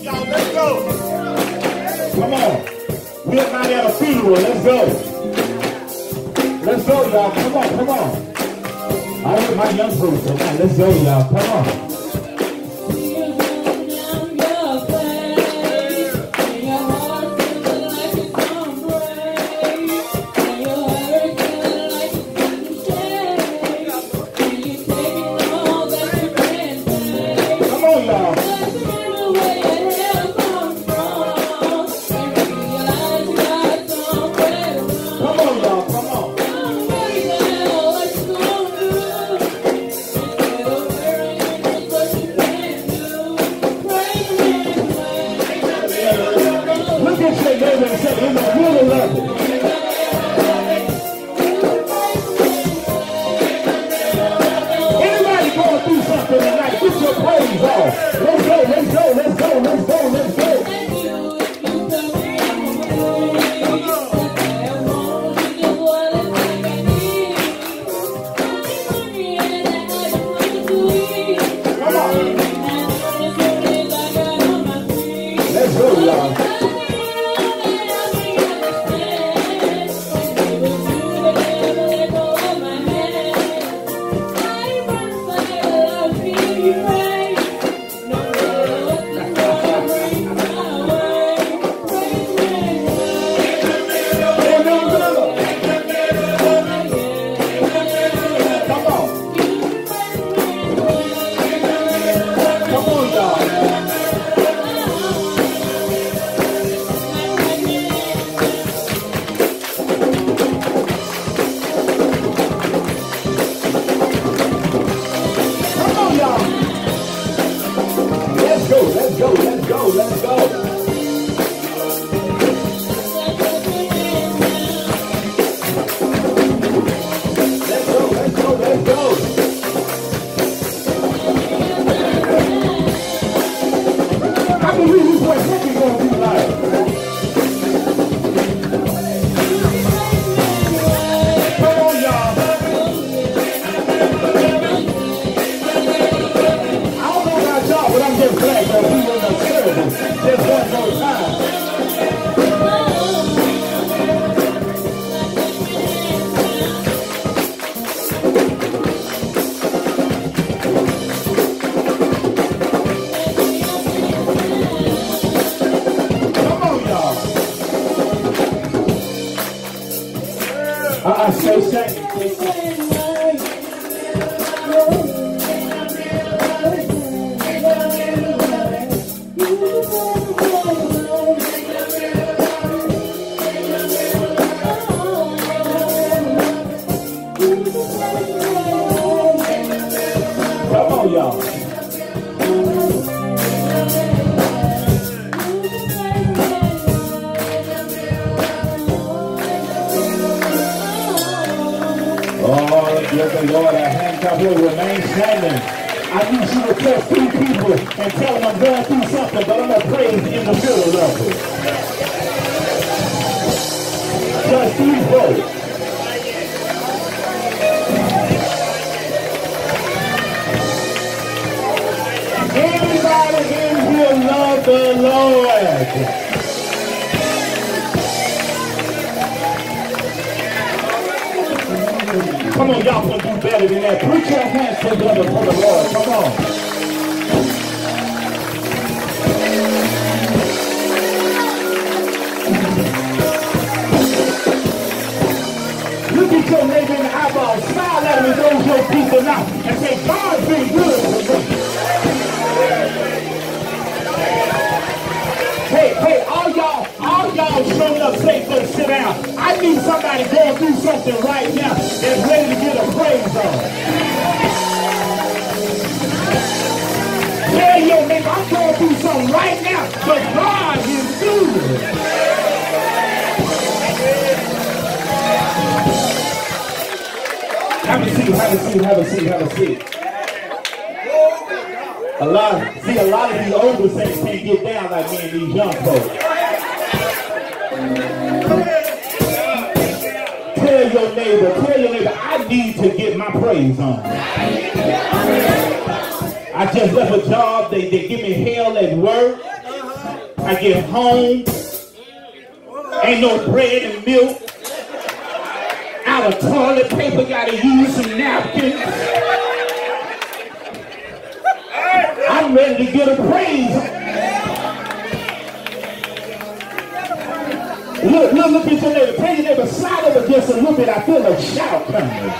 Y'all, let's go. Come on. We're not at a funeral. Let's go. Let's go, y'all. Come on, come on. I heard my young folks tonight. Let's go, y'all. Come on. Lord, our hands up here remain standing. I need you to touch 3 people and tell them I'm going through something, but I'm going to praise in the middle of it. Just 3 folks. Anybody in here love the Lord? Come on, y'all can do better than that. Put your hands together for the Lord. Come on. Look at your neighbor in the eyeball. Smile at him and those your people now. And say, God's been good for me. Hey, all y'all showing up safe to sit down. I need somebody going through something right now that's ready to get a praise on. Tell your neighbor, I'm going through something right now, but God is good. Have a seat, have a seat, have a seat, have a seat. A lot of these older saints can't get down like me and these young folks. Tell your neighbor, I need to get my praise on. I just left a job, they give me hell at work. I get home, ain't no bread and milk. Out of toilet paper, gotta use some napkins. I'm ready to get a praise. Look at your neighbor. Tell your neighbor, slide over just a little bit. I feel a shout coming.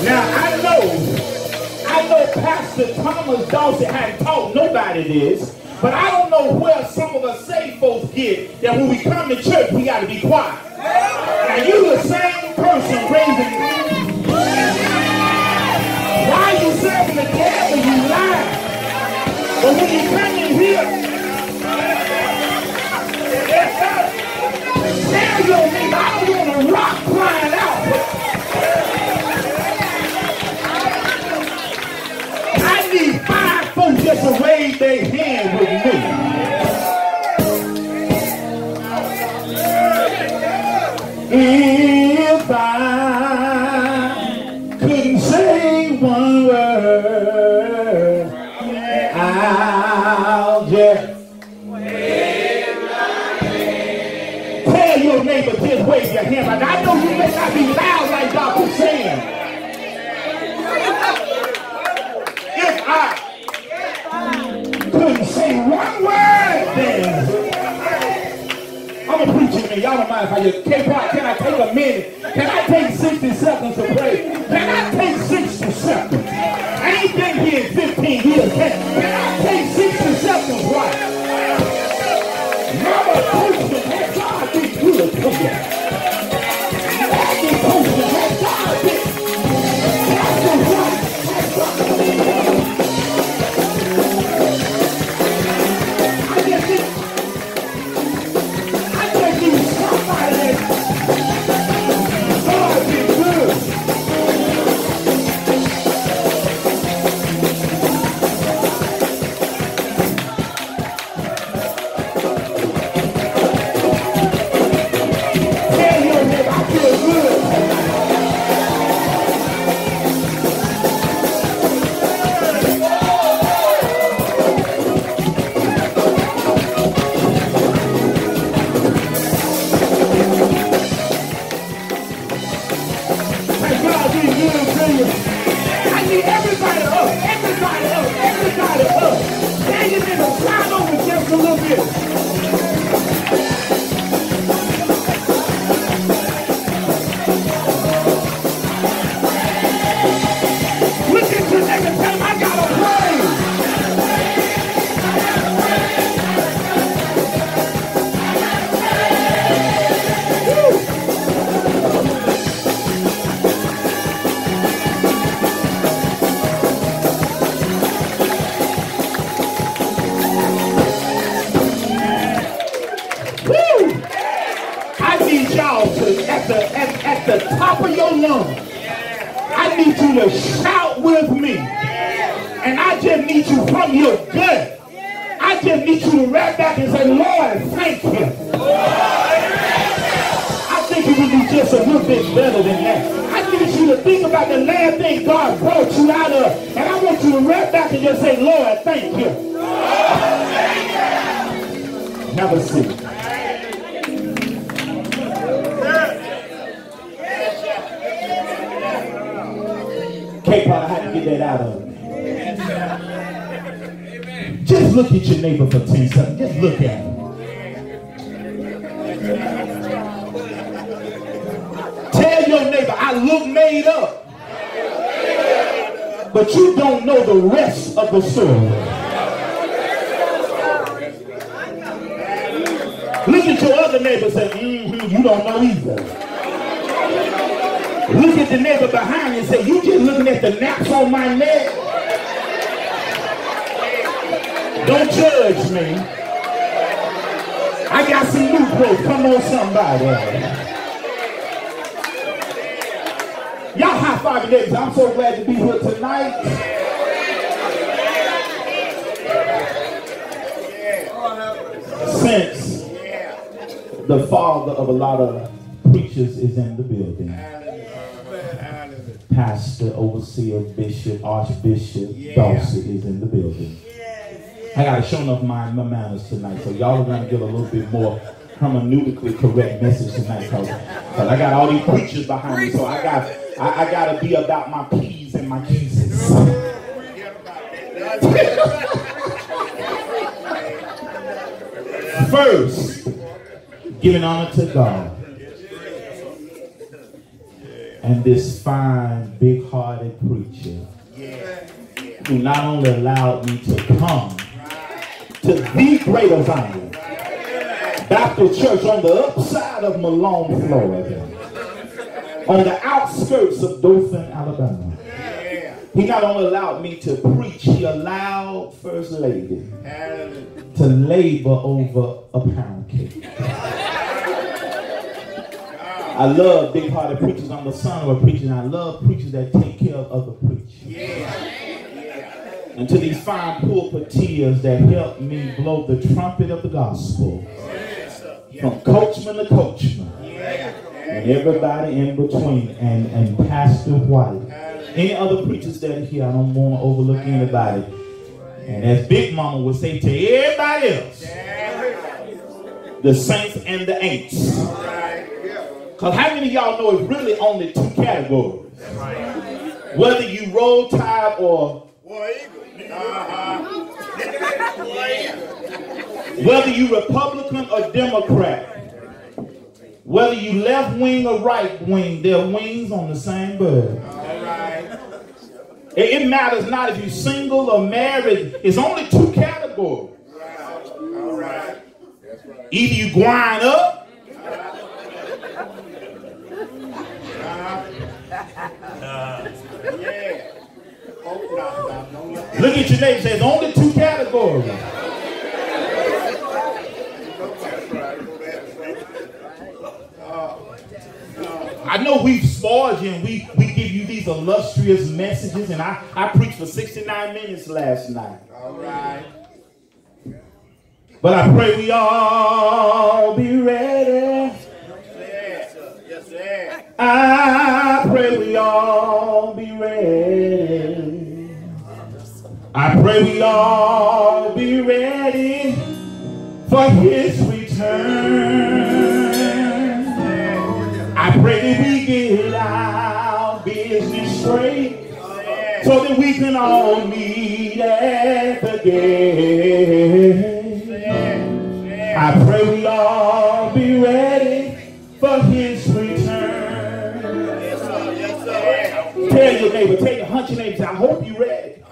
Now, I know Pastor Thomas Dawson hadn't taught nobody this, but I don't know where some of us saved folks get that when we come to church, we got to be quiet. Now, you the same person raising. Why you serving the devil, you lie? But when you come in here, tell your neighbor, I don't want to rock crying out. I need 5 folks just to raise their hand with me. If I couldn't say one word, I'll just wave my hand. Tell your neighbor, just wave your hand. And I know you may not be loud like Dr. saying. If I couldn't say one word, then I'm a preacher, man. Y'all don't mind if I just can I take a minute? Can I take 60 seconds to pray? Can I take 60 seconds? I ain't been here in 15 years. Can I take 60 seconds, right? Mama Christian, has God been good to you? Daddy Christian, has God been? That's the right. Has God been? At the top of your lungs, I need you to shout with me. And I just need you from your gut. I just need you to rap back and say, Lord, thank you. I think you would do just a little bit better than that. I need you to think about the last thing God brought you out of. And I want you to rap back and just say, Lord, thank you. Have a seat. K-Pot, I had to get that out of me. Just look at your neighbor for 10 seconds. Just look at him. Tell your neighbor, I look made up. But you don't know the rest of the story. Look at your other neighbor and say, you don't know either. Look at the neighbor behind you and say, you just looking at the naps on my neck. Don't judge me. I got some new clothes. Come on, somebody. Y'all high five neighbors. I'm so glad to be here tonight. Since the father of a lot of preachers is in the building. Pastor, Overseer, Bishop, Archbishop Dawson is in the building. I got to show enough my manners tonight, so y'all are going to get a little bit more hermeneutically correct message tonight, because I got all these preachers behind me, so I got to be about my P's and my Q's. First, giving honor to God and this fine, big-hearted preacher who not only allowed me to come to the Greater Zion Baptist Church on the upside of Malone, Florida, on the outskirts of Dothan, Alabama. He not only allowed me to preach, he allowed First Lady to labor over a pound cake. I love big-hearted preachers. I'm the son of a preacher, and I love preachers that take care of other preachers. And to these fine pulpiteers that help me blow the trumpet of the gospel, from coachman to coachman, and everybody in between, and Pastor White. Any other preachers that are here, I don't want to overlook anybody. And as Big Mama would say to everybody else, the saints and the ain'ts. Because how many of y'all know it's really only two categories? Whether you roll tide or whether you Republican or Democrat, whether you left wing or right wing, they're wings on the same bird. It matters not if you're single or married. It's only two categories. Either you grind up, look at your neighbor and say, there's only two categories. I know we've spoiled you and we give you these illustrious messages, and I preached for 69 minutes last night. All right. But I pray we all be ready. Yes, sir. I pray we all be ready. I pray we all be ready for his return. I pray that we get our business straight so that we can all meet at the gate. I pray we all be ready for his return. Tell your neighbor, tell your hunch your neighbor, say, I hope you're ready.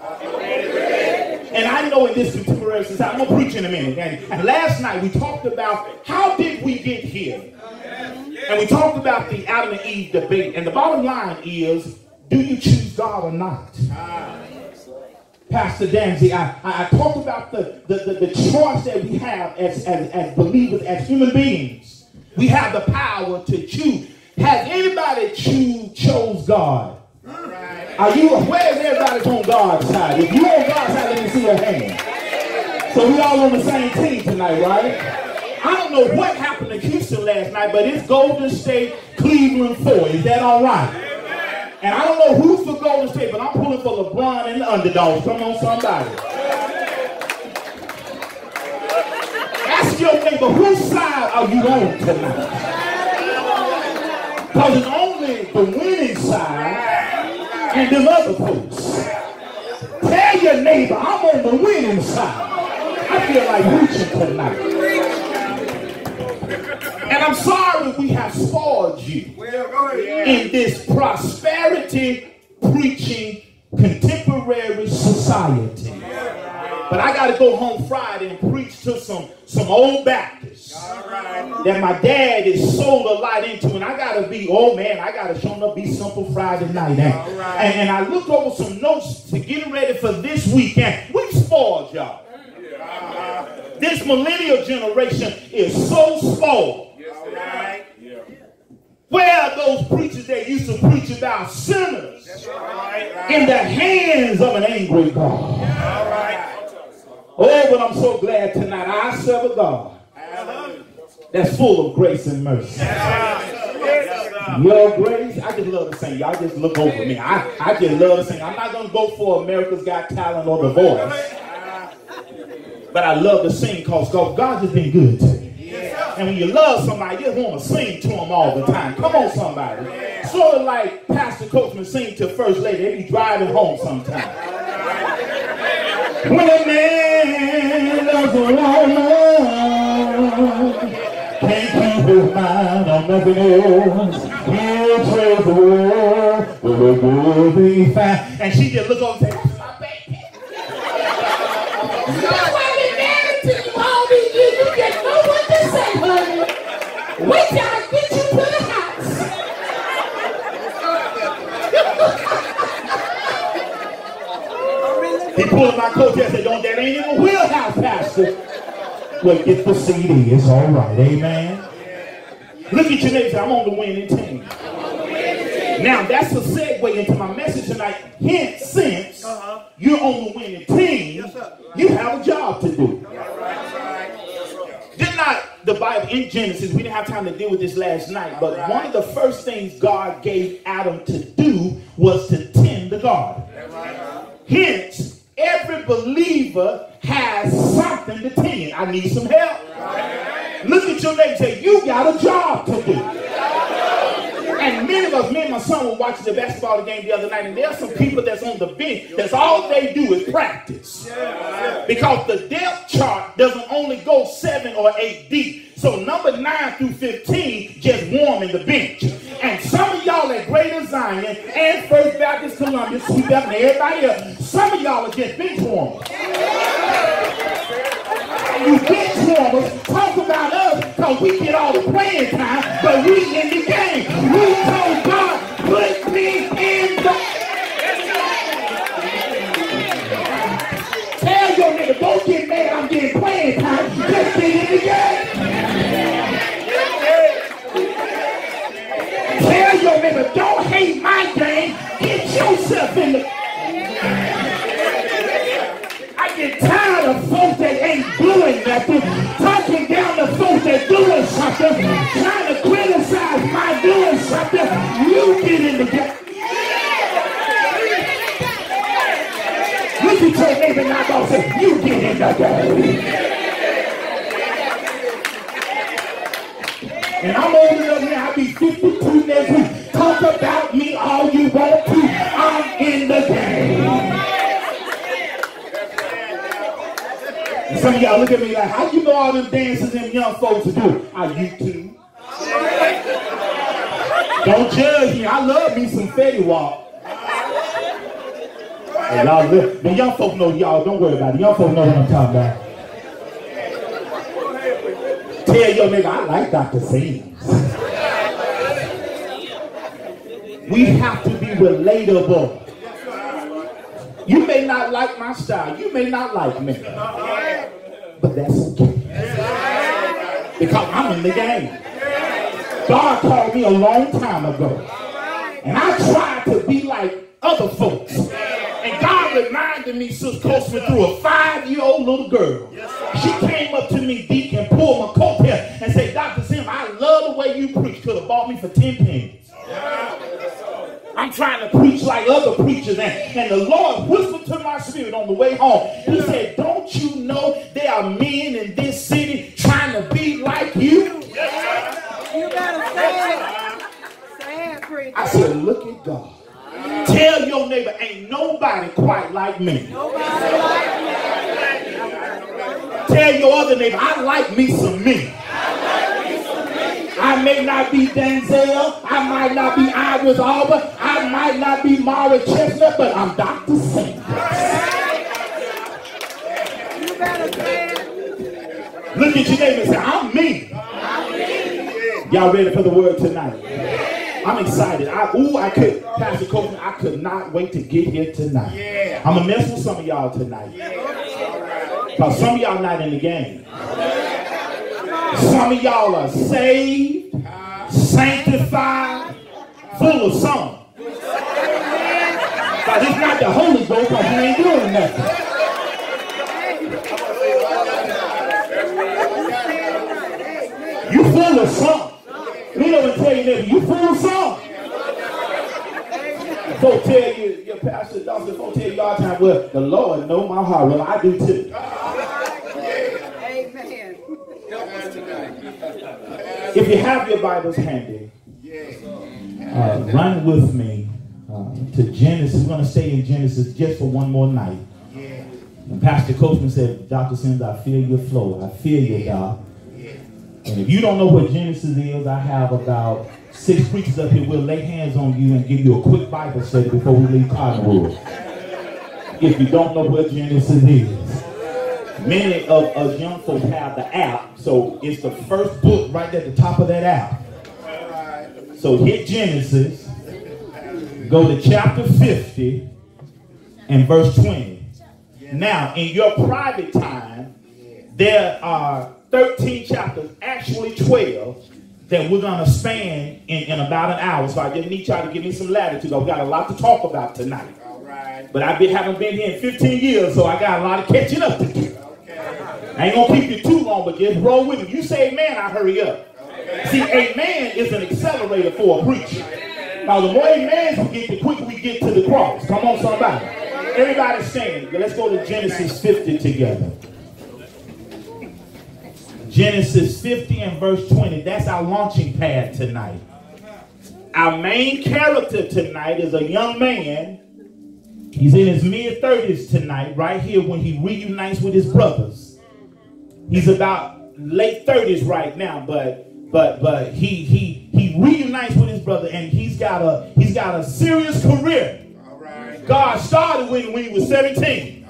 And I know in this contemporary society, I'm going to preach in a minute. And last night we talked about how did we get here? And we talked about the Adam and Eve debate. And the bottom line is, do you choose God or not? Pastor Danzy, I talked about the choice that we have as believers, as human beings. We have the power to choose. Has anybody chose God? Are you, where's everybody's on God's side? If you're on God's side, let me see your hand. So we all on the same team tonight, right? I don't know what happened to Houston last night, but it's Golden State, Cleveland 4. Is that all right? And I don't know who's for Golden State, but I'm pulling for LeBron and the underdogs. Come on, somebody. Ask your neighbor, whose side are you on tonight? Because it's only the winning side and them other folks. Tell your neighbor, I'm on the winning side. I feel like preaching tonight. And I'm sorry we have spoiled you in this prosperity preaching contemporary society. But I got to go home Friday and preach to some old Baptists that my dad is sold a lot into, and I got to be, oh man, I got to show up be simple Friday night. And I looked over some notes to get ready for this weekend. We've spoiled y'all. This millennial generation is so spoiled. Where are those preachers that used to preach about sinners in the hands of an angry God? Oh, but I'm so glad tonight I serve a God that's full of grace and mercy. Your Grace, I just love to sing. Y'all just look over me. I just love to sing. I'm not going to go for America's Got Talent or The Voice. But I love to sing because God has been good to me. And when you love somebody, you just want to sing to them all the time. Come on, somebody. Sort of like Pastor Coachman sing to First Lady. They be driving home sometimes. When a man loves a woman, can't keep his mind on nothing else. He'll trade the world with a good thing fine. And she just look over and say, that's my baby. That's why I've been married to you all these years. You just know what to say, honey. Wait till I get you to the house. He pulled my coat and said, don't, that ain't in the wheelhouse, Pastor. Well, get the CD. It's all right. Amen. Look at your neighbor. I'm on the winning team. Now, that's a segue into my message tonight. Hence, since you're on the winning team, you have a job to do. Did not the Bible in Genesis, we didn't have time to deal with this last night, but one of the first things God gave Adam to do was to tend the garden. Hence, every believer has something to tend. I need some help. Look at your neighbor and say, you got a job to do. And many of us, me and my son were watching the basketball game the other night, and there are some people that's on the bench that's all they do is practice. Because the depth chart doesn't only go 7 or 8 deep. So number 9 through 15 just warm in the bench. And some of y'all at Greater Zion and First Baptist Columbia, Sweet Baptist, and everybody else, some of y'all are just bench warmers. You bench warmers talk about us because we get all the playing time, but we in the game. We told God, put me in the... Tell your nigga, don't get mad I'm getting playing time. Just get in the game. Tell your nigga, don't hate my game. Get yourself in the... I get tired of folks that ain't doing nothing, talking down to folks that doing something, trying to criticize my doing something. You get in the game. Look at your neighbor now, boss, say, you get in the game. And I'm old enough now, I'll be 52 next week. Talk about me all you want to. I'm in the game. And some of y'all look at me like, how you know all them dances them young folks do? I YouTube. Don't judge me. I love me some Fetty Walk. And y'all look, the young folks know y'all. Don't worry about it. Young folks know what I'm talking about. Tell your nigga, I like Dr. Sims. We have to be relatable. You may not like my style. You may not like me. But that's okay. Because I'm in the game. God called me a long time ago. And I tried to be like other folks. And God reminded me, Sister Coachman, through a 5-year-old little girl. She came up to me deep and pulled my coat hair and said, Dr. Sim, I love the way you preach. Could have bought me for 10 pennies. I'm trying to preach like other preachers. And the Lord whispered to my spirit on the way home. He said, don't you know there are men in this city trying to be like you? You better say it, preacher. I said, look at God. Tell your neighbor, ain't nobody quite like me. Tell your other neighbor, I like me some me. I may not be Denzel, I might not be Idris Elba, I might not be Mara Chestnut, but I'm Dr. Sanders. You better say it. Look at your neighbor and say, I'm me. Y'all ready for the word tonight? I'm excited. Pastor Coachman, I could not wait to get here tonight. I'm going to mess with some of y'all tonight. Because some of y'all not in the game. Some of y'all are saved, sanctified, full of song. But it's not the Holy Ghost because you ain't doing nothing. You full of song. Lean over and tell your neighbor, you fool some. Folk tell you, your pastor, Dawson, folk tell you all the time, well, the Lord knows my heart. Well, I do too. Amen. If you have your Bibles handy, run with me to Genesis. We're going to stay in Genesis just for one more night. And Pastor Coachman said, Dr. Sims, I feel your flow. I feel you, Doc. And if you don't know what Genesis is, I have about 6 preachers up here. We'll lay hands on you and give you a quick Bible study before we leave Cottonwood. If you don't know what Genesis is. Many of us young folks have the app, so it's the first book right at the top of that app. So hit Genesis, go to chapter 50 and verse 20. Now, in your private time, there are 13 chapters, actually 12, that we're going to span in about an hour. So I just need y'all to give me some latitude. I've got a lot to talk about tonight. But I haven't been here in 15 years, so I got a lot of catching up to do. I ain't going to keep you too long, but just roll with me. You say amen, I hurry up. See, amen is an accelerator for a preacher. Now, the more amens we get, the quicker we get to the cross. Come on, somebody. Everybody stand. Let's go to Genesis 50 together. Genesis 50 and verse 20. That's our launching pad tonight. Our main character tonight is a young man. He's in his mid-30s tonight, right here when he reunites with his brothers. He's about late 30s right now, but he reunites with his brother, and he's got a serious career. God started with him when he was 17.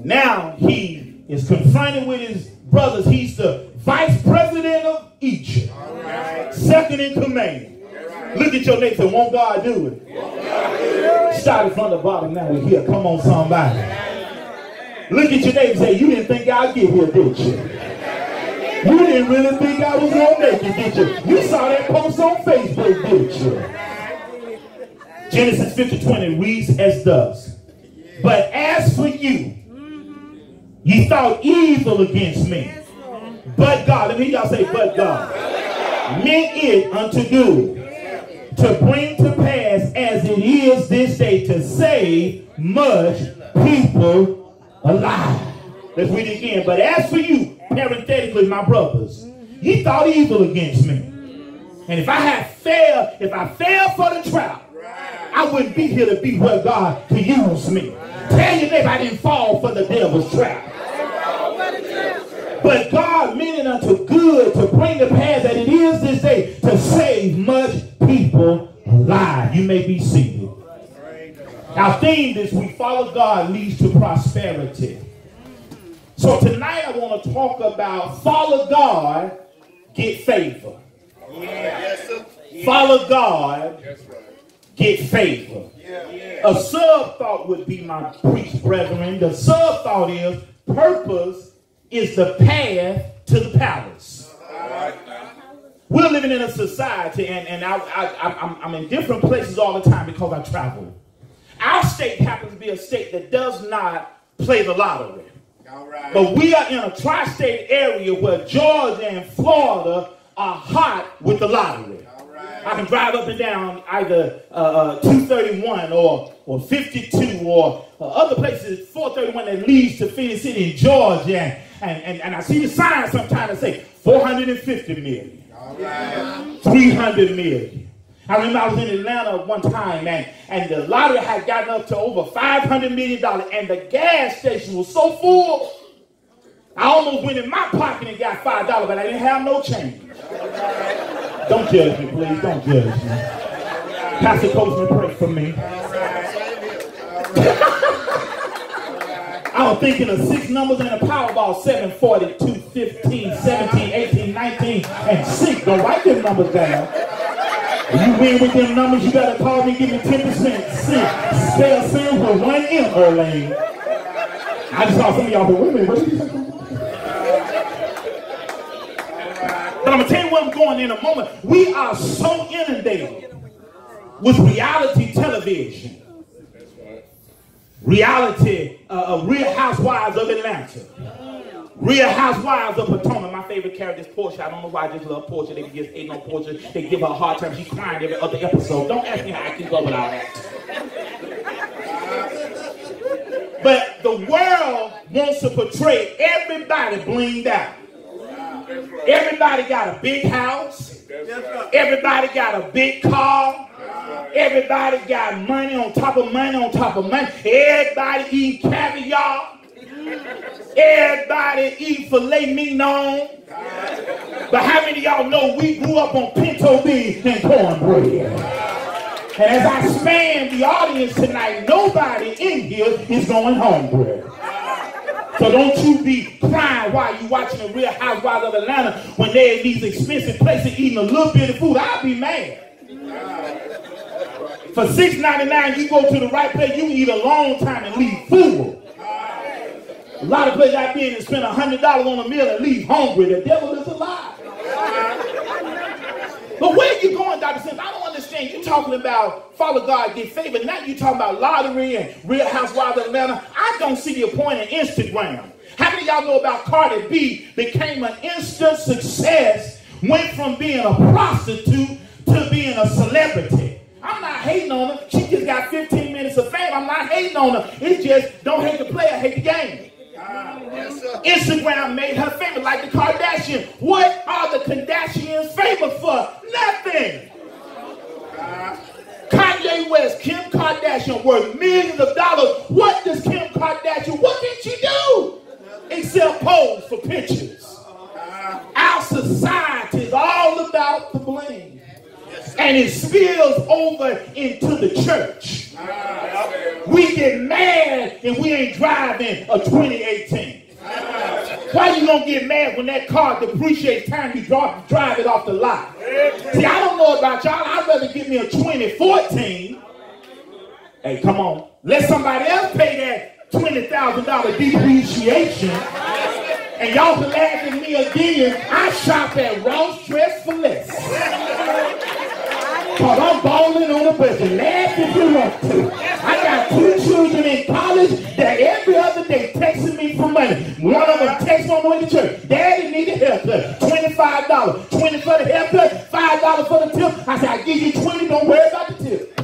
Now he is confronted with his brothers. He's the vice president of Egypt, second in command. Look at your neighbor and say, won't God do it? Started from the bottom, now we're here. Come on, somebody. Look at your neighbor and say, you didn't think I'd get here, did you? You didn't really think I was going to make it, did you? You saw that post on Facebook, did you? Genesis 50:20 reads as thus. But as for you, ye thought evil against me. But God, let me hear y'all say, but God, meant it unto good, to bring to pass as it is this day, to save much people alive. Let's read it again. But as for you, parenthetically, my brothers, ye thought evil against me. And if I failed for the trap, I wouldn't be here to be where God could use me. Tell your neighbor I didn't fall for the devil's trap. But God meant it unto good to bring to pass that it is this day to save much people alive. You may be seated. Our theme this week, follow God leads to prosperity. So tonight I want to talk about follow God, get favor. Follow God, get favor. A sub-thought would be, my priest brethren, the sub-thought is purpose is the path to the palace. We're living in a society, and I'm in different places all the time because I travel. Our state happens to be a state that does not play the lottery. But we are in a tri-state area where Georgia and Florida are hot with the lottery. I can drive up and down either 231 or 52 or other places, 431 that leads to Phoenix City in Georgia. And I see the signs sometimes that say 450 million, 300 million. I remember I was in Atlanta one time, and the lottery had gotten up to over $500 million, and the gas station was so full, I almost went in my pocket and got $5, but I didn't have no change. Don't judge me, please. Don't judge me. Pastor Coachman, pray for me. I was thinking of 6 numbers in a Powerball: 7, 42, 15, 17, 18, 19, and 6. Don't write them numbers down. If you win with them numbers, you better call me and give me 10%. Spell sin with 1 M, Erlane. I just saw some of y'all, but wait a minute, what did you say? But I'm going to tell you where I'm going in a moment. We are so inundated with reality television. Reality, Real Housewives of Atlanta. Real Housewives of Potomac. My favorite character is Portia. I don't know why I just love Portia. They just hate on Portia. They give her a hard time. She's crying every other episode. Don't ask me how I keep up with all that. But the world wants to portray everybody blinged out. Everybody got a big house. Everybody got a big car. Everybody got money on top of money on top of money. Everybody eat caviar. Everybody eat filet mignon. But how many of y'all know we grew up on pinto beans and cornbread? And as I span the audience tonight, nobody in here is going hungry. So don't you be crying while you watching the Real Housewives of Atlanta when they're in these expensive places eating a little bit of food. I'll be mad. For $6.99, you go to the right place, you can eat a long time and leave full. A lot of places I've been and spend $100 on a meal and leave hungry. The devil is alive. But where are you going, Dr. Sims? I don't understand. You're talking about follow God, get favor. Now you're talking about lottery and Real Housewives of Atlanta. I don't see your point in Instagram. How many of y'all know about Cardi B became an instant success, went from being a prostitute to being a celebrity? I'm not hating on her. She just got 15 minutes of fame. I'm not hating on her. It's just don't hate the player, hate the game. Instagram made her famous like the Kardashians. What are the Kardashians famous for? Nothing. Kanye West, Kim Kardashian worth millions of dollars. What does Kim Kardashian, what did she do? Except pose for pictures. Our society is all about the bling. And it spills over into the church. We get mad and we ain't driving a 2018. Why you gonna get mad when that car depreciates time you drive it off the lot? See, I don't know about y'all. I'd rather give me a 2014. Hey, come on. Let somebody else pay that $20,000 depreciation. And y'all can laugh at me again. I shop at Ross Dress for Less. Because I'm balling on a budget. Laugh if you want to. I got 2 children in college that every other day texting me for money. One of them texts on the way to church. Daddy need a haircut. $25. 20 for the haircut, $5 for the tip. I said, I give you 20, don't worry about the tip.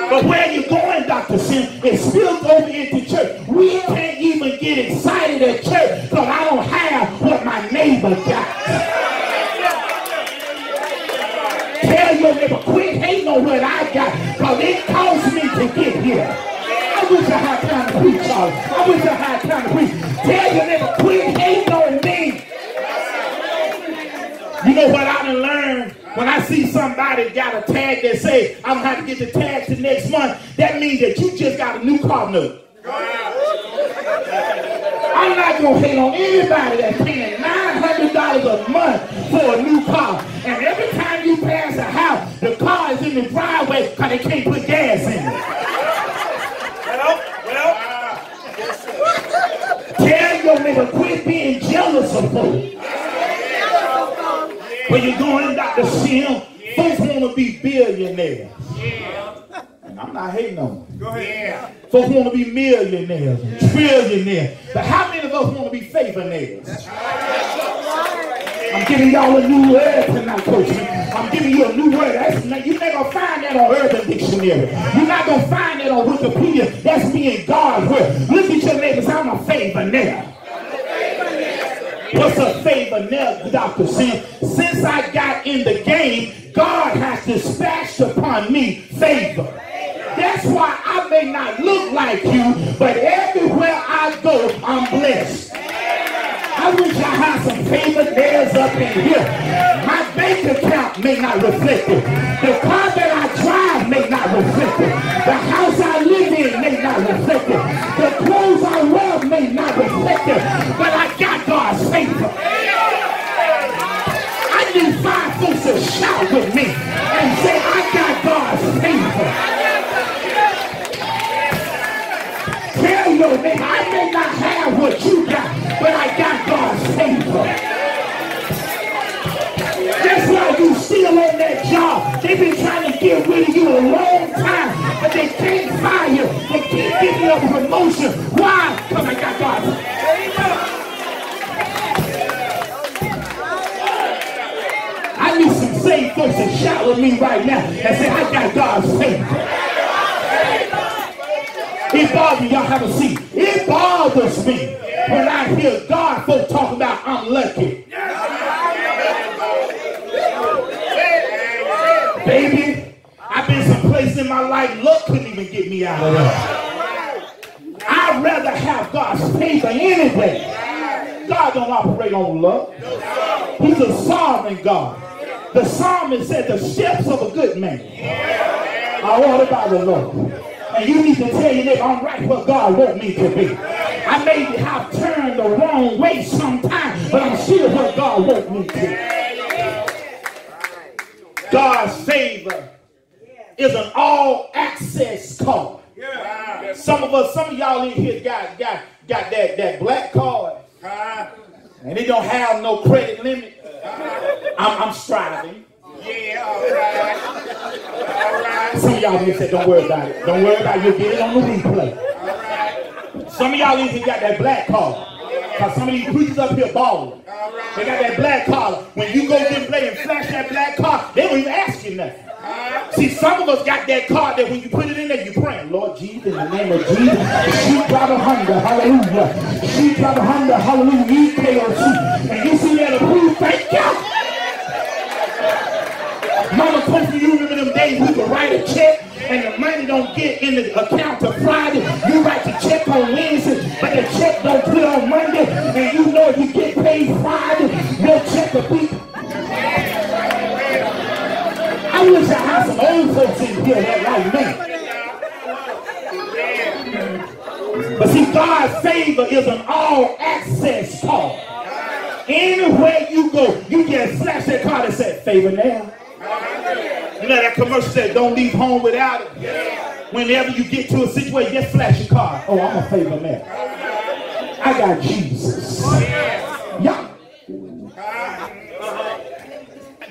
But where you going, Dr. Sim? It spills over into church. We can't even get excited at church because I don't have what my neighbor got. Tell your neighbor, quit hating on what I got, because it cost me to get here. I wish I had time to preach, y'all. I wish I had time to preach. Tell your neighbor, quit hating on me. You know what I done learned? When I see somebody got a tag that say, I'm going to have to get the tag to next month, that means that you just got a new car note. I'm not going to hate on anybody that's paying $900 a month for a new car. And every time you pass a house, the car is in the driveway because they can't put gas in it. Tell your nigga, quit being jealous of folks. When you're going, Dr. Sim, folks want to be billionaires. And I'm not hating on them. Go ahead. Folks want to be millionaires and trillionaires. But how many of us want to be favournaires? I'm giving y'all a new word tonight, Coach. I'm giving you a new word. You're not going to find that on Urban Dictionary. You're not going to find that on Wikipedia. That's me and God's word. Look at your neighbors. I'm a favournaire. What's a favournaire, Dr. Sim? Since I got in the game, God has dispatched upon me favor. That's why I may not look like you, but everywhere I go, I'm blessed. I wish I had some favournaires up in here. My bank account may not reflect it. The car that I drive may not reflect it. The house I live in may not reflect it. The clothes I wear may not reflect it. But I got God's favor. I need 5 folks to shout with me and say, I got God's favor. Tell your neighbor, I may not have what you got, but I got God's favor. That's why you still on that job. They've been trying to get rid of you a long time, but they can't fire you. They can't give you a double promotion. Why? Because I got God. I need some saved folks to shout with me right now and say, I got God's favor. It bothers me. Y'all have a seat. It bothers me when I hear God folk talking about I'm lucky. Baby, I've been someplace in my life, luck couldn't even get me out of there. I'd rather have God's favor anyway. God don't operate on luck. He's a sovereign God. The psalmist said the steps of a good man are ordered by the Lord. And you need to tell your neighbor, I'm right where God wants me to be. I may have turned the wrong way sometimes, but I'm still where God wants me to be. God's favor is an all-access card. Some of y'all in here got that black card, and it don't have no credit limit. I'm striving. Yeah, all right. All right. Some of y'all in here said, don't worry about it. Don't worry about it. You'll get it on the replay. All right. Some of y'all in here got that black card. Because some of these preachers up here balling. They got that black card. When you go get play and flash that black card, they don't even ask you nothing. See, some of us got that card that when you put it in there, you praying, Lord Jesus, in the name of Jesus, she got a hunger, hallelujah. She got a hunger, hallelujah, EKOC. And you see that approved, thank you. Mama told you remember them days we could write a check and the money don't get in the account till Friday. You write the check on Wednesday, but the check don't put on Monday. And you know if you get paid Friday, your check will be. I wish I had some old folks in here that like me. But see, God's favor is an all-access card. Anywhere you go, you just flash that card and say, FAVORNAIRE. You know that commercial said, don't leave home without it. Whenever you get to a situation, just flash your card. Oh, I'm a FAVORNAIRE. I got Jesus. Y'all.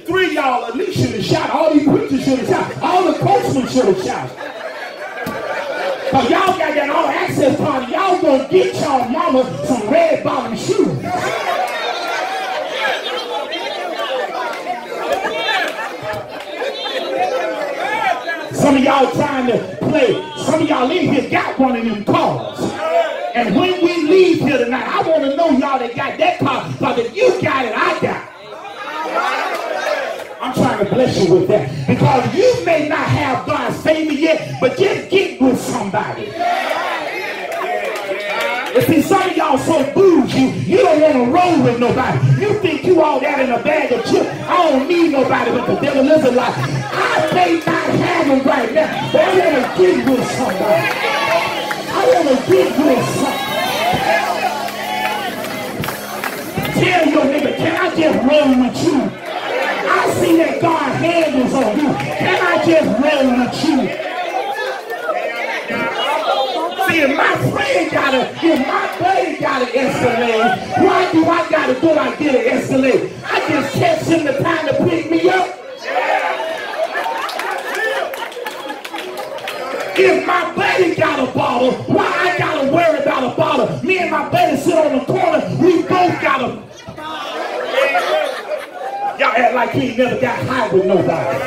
3 of y'all at least should have shot. All these preachers should have shot. All the coachmen should have shot. Because y'all got that all access card. Y'all gonna get y'all mama some red bottom shoes. Some of y'all trying to play. Some of y'all in here got one of them cards. And when we leave here tonight, I want to know y'all that got that card. Because if you got it, I got it. I'm trying to bless you with that. Because you may not have God's favor yet, but just get with somebody. And see, some of y'all so bougie, you don't want to roll with nobody. You think you all that in a bag of chips. I don't need nobody, but the devil is a lie. I may not have them right now, but I want to get with somebody. I want to get with somebody. Tell your neighbor, can I just roll with you? I see that God's hand is on you. Can I just roll with you? See, if my friend got if my buddy got an Escalade, why do I gotta go out and get an Escalade? I just catch him the time to pick me up. If my buddy got a bottle, why I gotta worry about a bottle? Me and my buddy sit on the corner, we both got a. Y'all act like he ain't never got high with nobody.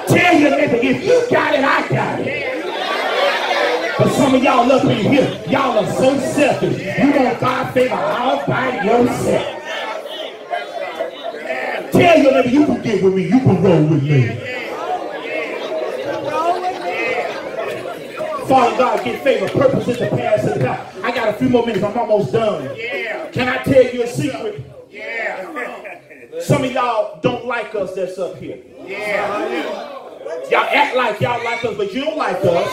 Tell your neighbor, if you got it, I got it. But some of y'all up in here, y'all are so selfish. You want God's favor all by yourself. Tell your neighbor, you can get with me, you can roll with me. Father God, get favor, purpose in the past and the past. I got a few more minutes, I'm almost done. Can I tell you a secret? Some of y'all don't like us that's up here. Y'all act like y'all like us, but you don't like us.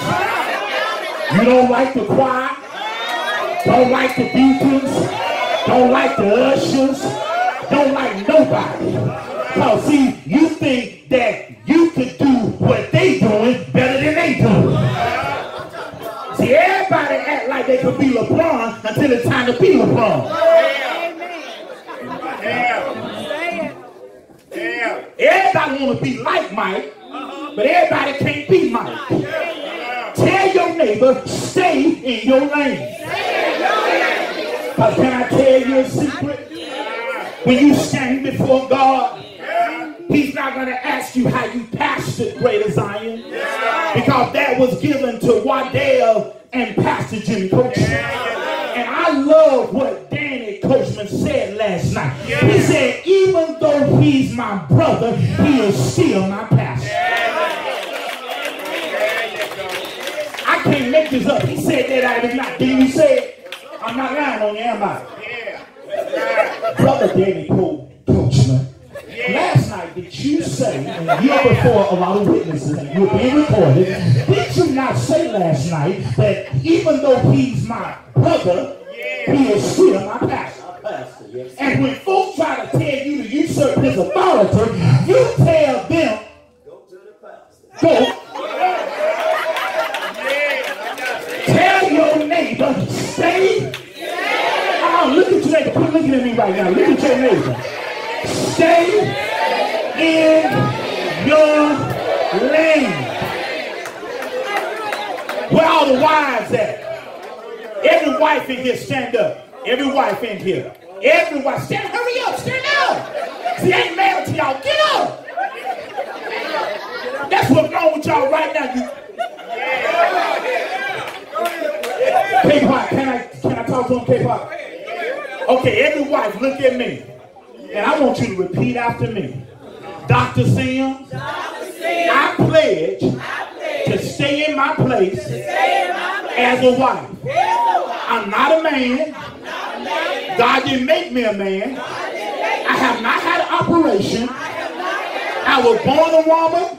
You don't like the choir, don't like the deacons, don't like the ushers, don't like nobody. Because see, you think that you could do what they doing better than they do. See, everybody act like they could be LeBron until it's time to be LeBron. Everybody want to be like Mike, but everybody can't be Mike. Tell your neighbor, stay in your lane. But can I tell you a secret? When you stand before God, He's not going to ask you how you pastored Greater Zion, because that was given to Waddell and Pastor Jimmy Coachman. And I love what Danny Coachman said last night. He said, even though he's my brother, he is still my pastor. I can't make this up. He said that out of his mouth. Didn't he say it? I'm not lying on you, am I? Brother Danny Coachman, last night did you say, and you're before a lot of witnesses and you're being recorded, did you not say last night that even though he's my brother, he is still my pastor? And when folks try to tell you to usurp his authority, you tell them, go. Tell your neighbor, stay. Oh, look at your neighbor. Quit looking at me right now. Look at your neighbor. Stay in your lane. Where all the wives at? Every wife in here, stand up. Every wife in here. Every wife, stand, hurry up, stand up. See, I ain't married to y'all. Get up. That's what's wrong with y'all right now. K-Pop, can I talk to him, K-Pop? Okay, every wife, look at me. And I want you to repeat after me. Dr. Sims, I pledge to stay in my place as a wife. I'm not a man. God didn't make me a man. I have not had an operation. I was born a woman.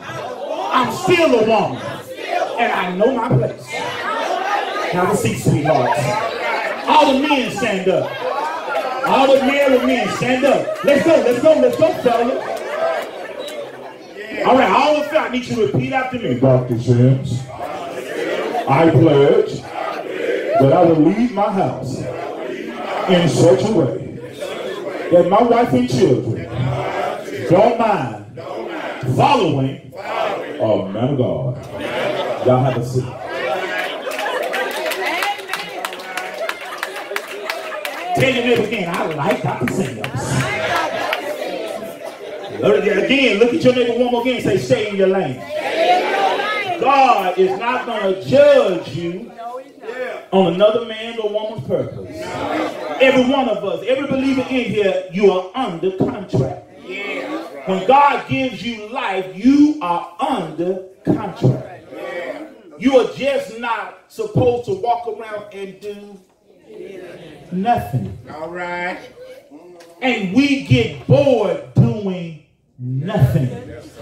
I'm still a woman. And I know my place. Have a seat, sweethearts. All the men stand up. All the married men stand up. Let's go, fellas. All right, all of you, I need you to repeat after me. Dr. Sims, I pledge that I will leave my house in such a way that my wife and children don't mind following a man of God. Y'all have a seat. Tell your neighbor again, I like Dr. Sims. Again, look at your neighbor one more again and say, stay in your lane. God is not going to judge you on another man's or woman's purpose. Every one of us, every believer in here, you are under contract. When God gives you life, you are under contract. You are just not supposed to walk around and do nothing. All right. And we get bored doing nothing.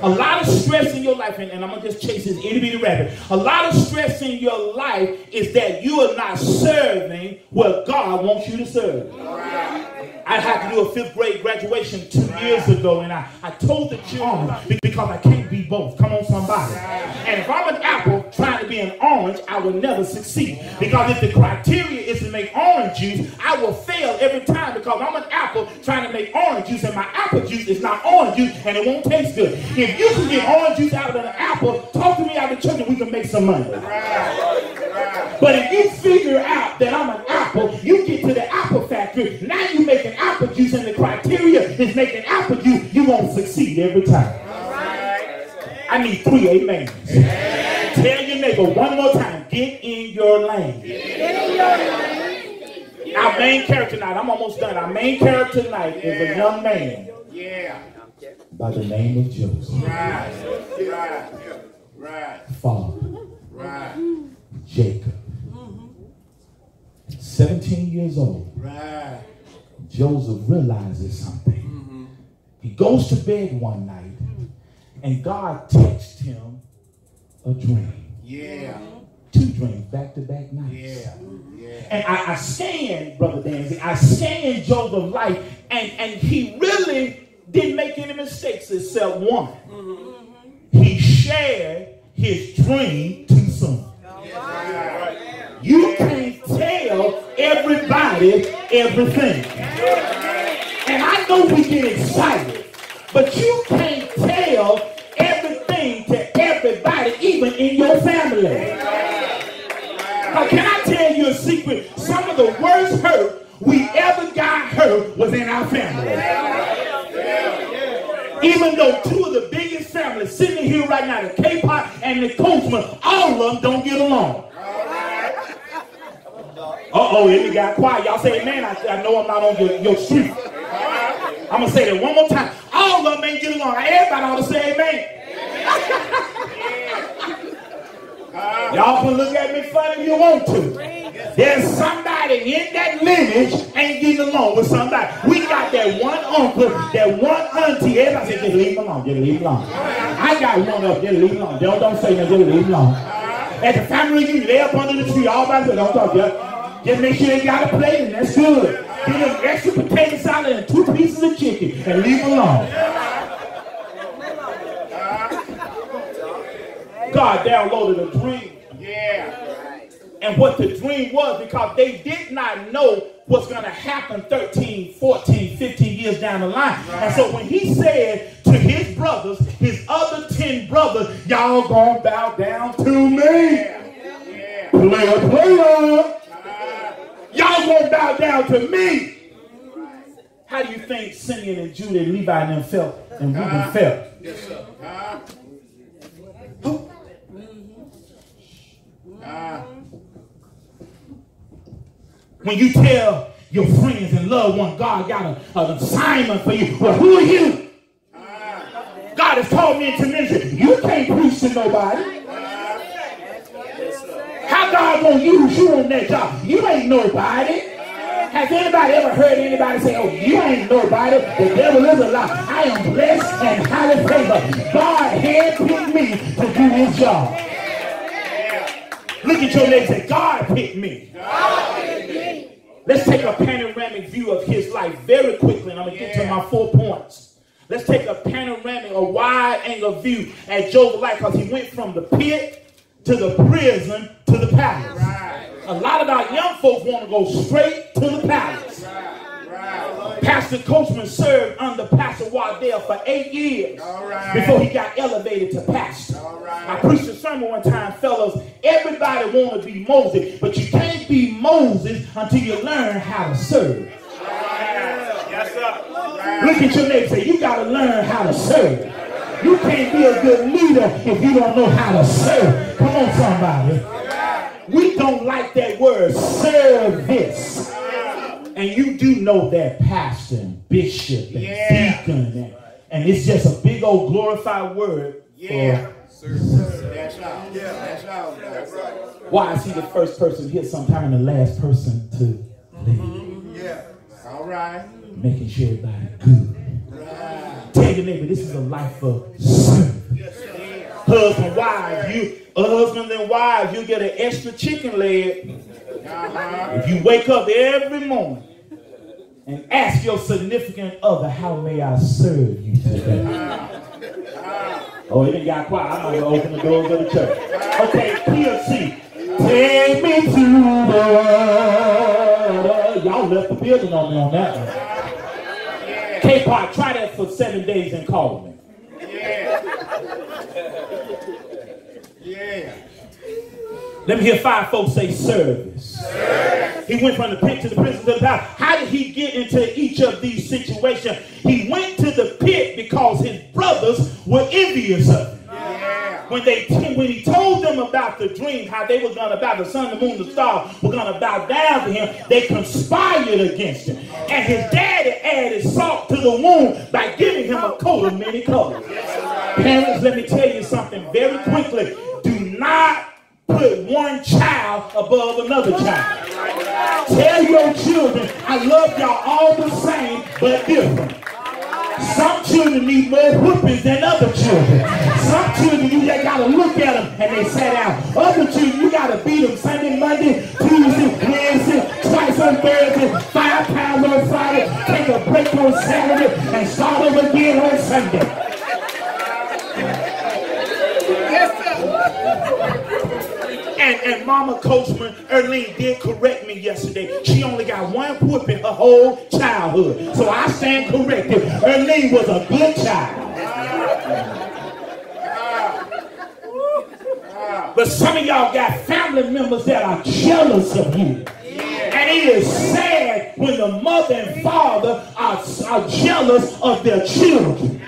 A lot of stress in your life, and I'm going to just chase this itty bitty rabbit. A lot of stress in your life is that you are not serving what God wants you to serve. All right. I had to do a 5th grade graduation 2 years ago, and I told the children, because I can't be both. Come on, somebody. And if I'm an apple trying to be an orange, I will never succeed. Because if the criteria is to make orange juice, I will fail every time, because I'm an apple trying to make orange juice, and my apple juice is not orange juice, and it won't taste good. If you can get orange juice out of an apple, talk to me out of the church and we can make some money. But if you figure out that I'm an apple, you get to the apple factory, now you make an apple juice, and the criteria is making apple juice, you won't succeed every time. I need 3 amens. Tell your neighbor one more time, get in your lane. Our main character tonight, I'm almost done. Our main character tonight is a young man by the name of Joseph. Father. Jacob. 17 years old. Joseph realizes something. He goes to bed one night, and God texts him a dream. 2 dreams, back-to-back nights. And I scanned, Brother Danzy, I scanned Joseph's life, and he really didn't make any mistakes except one. He shared his dream too soon. You can't tell everybody everything. And I know we get excited, but you can't tell everything to everybody, even in your family. Now, can I tell you a secret? Some of the worst hurt we ever got hurt was in our family. Even though two of the biggest families sitting here right now, the K-Pot and the Coachman, all of them don't get along. Uh-oh, it got quiet. Y'all say amen. I know I'm not on your street. I'm going to say that one more time. All of them ain't get along. Everybody ought to say amen. Y'all can look at me funny if you want to. There's somebody in that lineage ain't getting along with somebody. We got that one uncle, that one auntie. Everybody say, just leave him alone, just leave him alone. I got one up, just leave him alone. Don't say nothing, just leave him alone. At the family reunion, they up under the tree, all by themselves. Don't talk, just make sure they got a plate, and that's good. Give them extra potato salad and 2 pieces of chicken, and leave them alone. God downloaded a dream. And what the dream was, because they did not know what's going to happen 13, 14, 15 years down the line. And so when he said to his brothers, his other 10 brothers, y'all gonna bow down to me. Player. Y'all gonna bow down to me. How do you think Simeon and Judah and Levi and them felt and Reuben felt? Yes, sir. When you tell your friends and loved ones, God got an assignment for you. Well, who are you? God has called me into ministry. You can't preach to nobody. How God gonna use you on that job? You ain't nobody. Has anybody ever heard anybody say, oh, you ain't nobody? The devil is a lie. I am blessed and highly favored. God handpicked me to do his job. Look at your neighbor and say, God picked me. God picked me. Let's take a panoramic view of his life very quickly, and I'm going to get to my 4 points. Let's take a panoramic, a wide-angle view at Job's life, because he went from the pit to the prison to the palace. Right. A lot of our young folks want to go straight to the palace. Right. Pastor Coachman served under Pastor Waddell for 8 years before he got elevated to pastor. I preached a sermon one time, fellas, everybody want to be Moses, but you can't be Moses until you learn how to serve. Yes, sir. Look at your neighbor and say, you got to learn how to serve. You can't be a good leader if you don't know how to serve. Come on, somebody. We don't like that word, service. And you do know that pastor and bishop and deacon, and it's just a big old glorified word for that's out. That's out. Why is he the first person here sometime and the last person to leave? Yeah. All right. Making sure everybody's good. Right. Tell your neighbor, this is a life of service. Husband, husbands and wives, you get an extra chicken leg. If you wake up every morning and ask your significant other, how may I serve you today? Oh, it didn't got quiet. I'm going to open the doors of the church. Okay, PLC. Take me to the world. Y'all left the building on me on that one. K-Pot, try that for 7 days and call me. Yeah. Let me hear 5 folks say service. He went from the pit to the prison to the palace. How did he get into each of these situations? He went to the pit because his brothers were envious of him. When he told them about the dream, how they were going to bow, the sun, the moon, the stars were going to bow down to him, they conspired against him. And his daddy added salt to the wound by giving him a coat of many colors. Parents, let me tell you something very quickly. Do not put one child above another child. Tell your children, I love y'all all the same, but different. Some children need more whoopings than other children. Some children, you just got to look at them and they sat down. Other children, you got to beat them Sunday, Monday, Tuesday, Wednesday, twice on Thursday, 5 pounds on Friday, take a break on Saturday, and start over again on Sunday. And Mama Coachman, Erlene, did correct me yesterday. She only got 1 whooping her whole childhood. So I stand corrected. Erlene was a good child. But some of y'all got family members that are jealous of you. And it is sad when the mother and father are jealous of their children.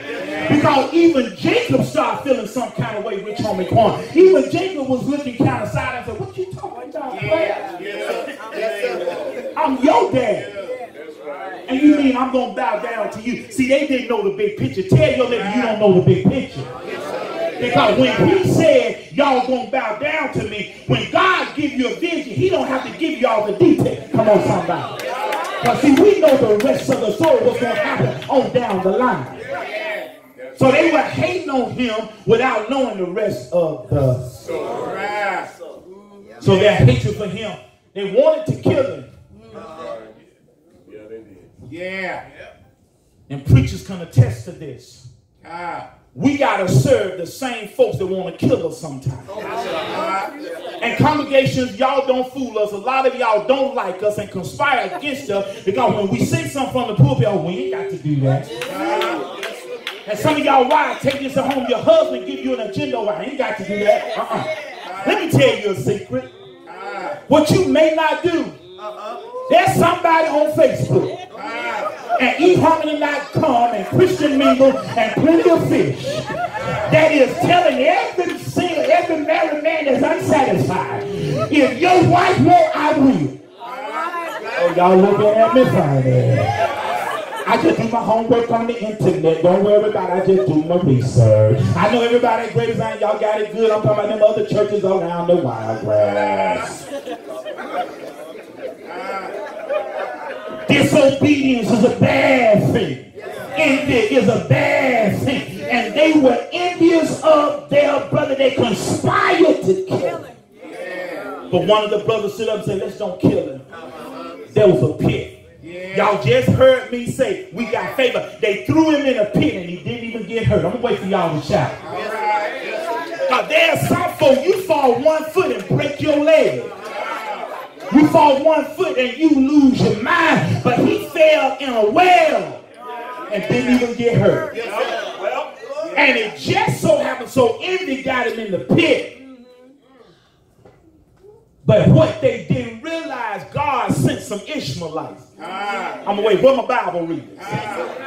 Because even Jacob started feeling some kind of way, Rich Homie Quan. Even Jacob was looking kind of side and said, what you talking about? I'm your dad. And you mean I'm going to bow down to you? See, they didn't know the big picture. Tell your neighbor you don't know the big picture. Because when he said, y'all going to bow down to me, when God give you a vision, he don't have to give you all the details. Come on, somebody. But see, we know the rest of the story, what's going to happen on down the line. So they were hating on him without knowing the rest of the story. So their hatred for him, they wanted to kill him. Yeah. And preachers can attest to this. We got to serve the same folks that want to kill us sometimes. And congregations, y'all don't fool us. A lot of y'all don't like us and conspire against us because when we say something from the pulpit, oh, we ain't got to do that. And some of y'all wives take this at home. Your husband give you an agenda. Oh, I ain't got to do that. Let me tell you a secret. What you may not do. There's somebody on Facebook and eHarmony.com and Christian Mingle and Plenty of Fish that is telling every married man that's unsatisfied, if your wife won't, I will. Oh, y'all looking at me funny. I just do my homework on the internet. Don't worry about it. I just do my research. I know everybody at Great Design, y'all got it good. I'm talking about them other churches around the wild grass. Disobedience is a bad thing. Envy is a bad thing. And they were envious of their brother. They conspired to kill him. But one of the brothers stood up and said, let's don't kill him. There was a pit. Y'all just heard me say, we got favor. They threw him in a pit and he didn't even get hurt. I'm going to wait for y'all to shout. Now, there's some folk, you fall 1 foot and break your leg. You fall 1 foot and you lose your mind. But he fell in a well and didn't even get hurt. And it just so happened, so envy got him in the pit. But what they didn't realize, God sent some Ishmaelites. I'm going to wait, where my Bible readers?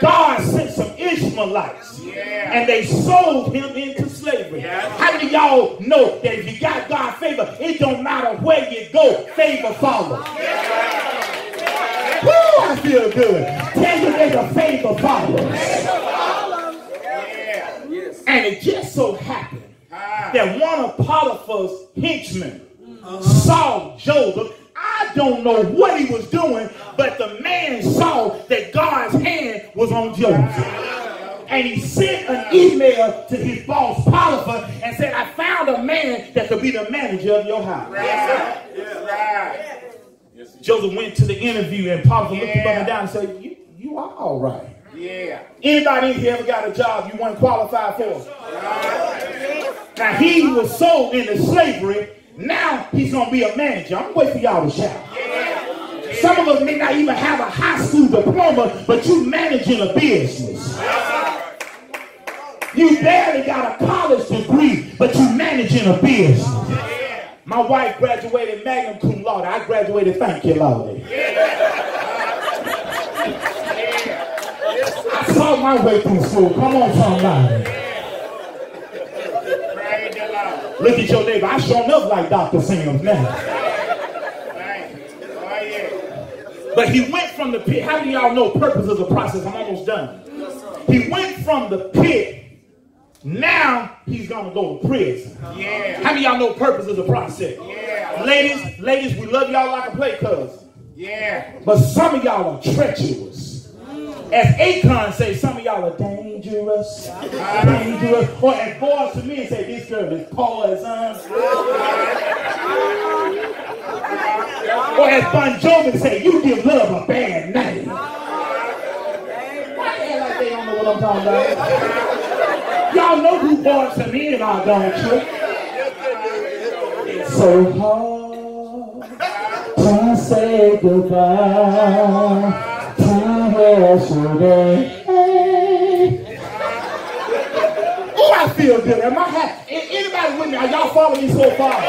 God sent some Ishmaelites. And they sold him into slavery. How many of y'all know that if you got God's favor, it don't matter where you go, favor follows? Woo, I feel good. Tell you there's a favor follows. And it just so happened that one of Potiphar's henchmen saw Joseph. I don't know what he was doing, but the man saw that God's hand was on Joseph. And he sent an email to his boss Potiphar and said, I found a man that could be the manager of your house. Joseph went to the interview and Potiphar looked him up and down and said, you are all right. Anybody in here ever got a job you weren't qualified for? Now he was sold into slavery. Now he's going to be a manager. I'm waiting for y'all to shout. Some of us may not even have a high school diploma, but you managing a business. You barely got a college degree, but you managing a business. My wife graduated magna cum laude. I graduated thank you, Lord. I saw my way through school. Come on, somebody. Look at your neighbor. I sure enough like Dr. Sims now. But he went from the pit. How many of y'all know purpose is a process? I'm almost done. He went from the pit. Now he's going to go to prison. How many of y'all know purpose is a process? Ladies, we love y'all like a play cousin. But some of y'all are treacherous. As Akon say, some of y'all are dangerous. Dangerous. Or as boys to me say, this girl is poison. Or as Bon Jovi say, you give love a bad name. Why they act like they don't know what I'm talking about? Y'all know who boys to me are, don't you? It's so hard to say goodbye. Oh, I feel good. Am I happy? Anybody with me? Are y'all following me so far?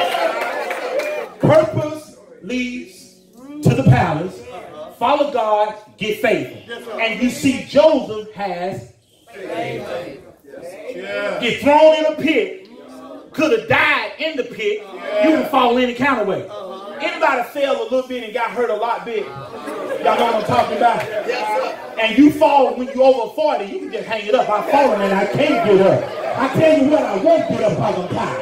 Purpose leads to the palace. Follow God, get favor. And you see Joseph has favor. Get thrown in a pit. Could have died in the pit. You can fall any kind of way. Anybody fell a little bit and got hurt a lot big? Y'all know what I'm talking about? And you fall when you're over 40, you can just hang it up. I've fallen and I can't get up. I tell you what, I won't get up because I'm tired.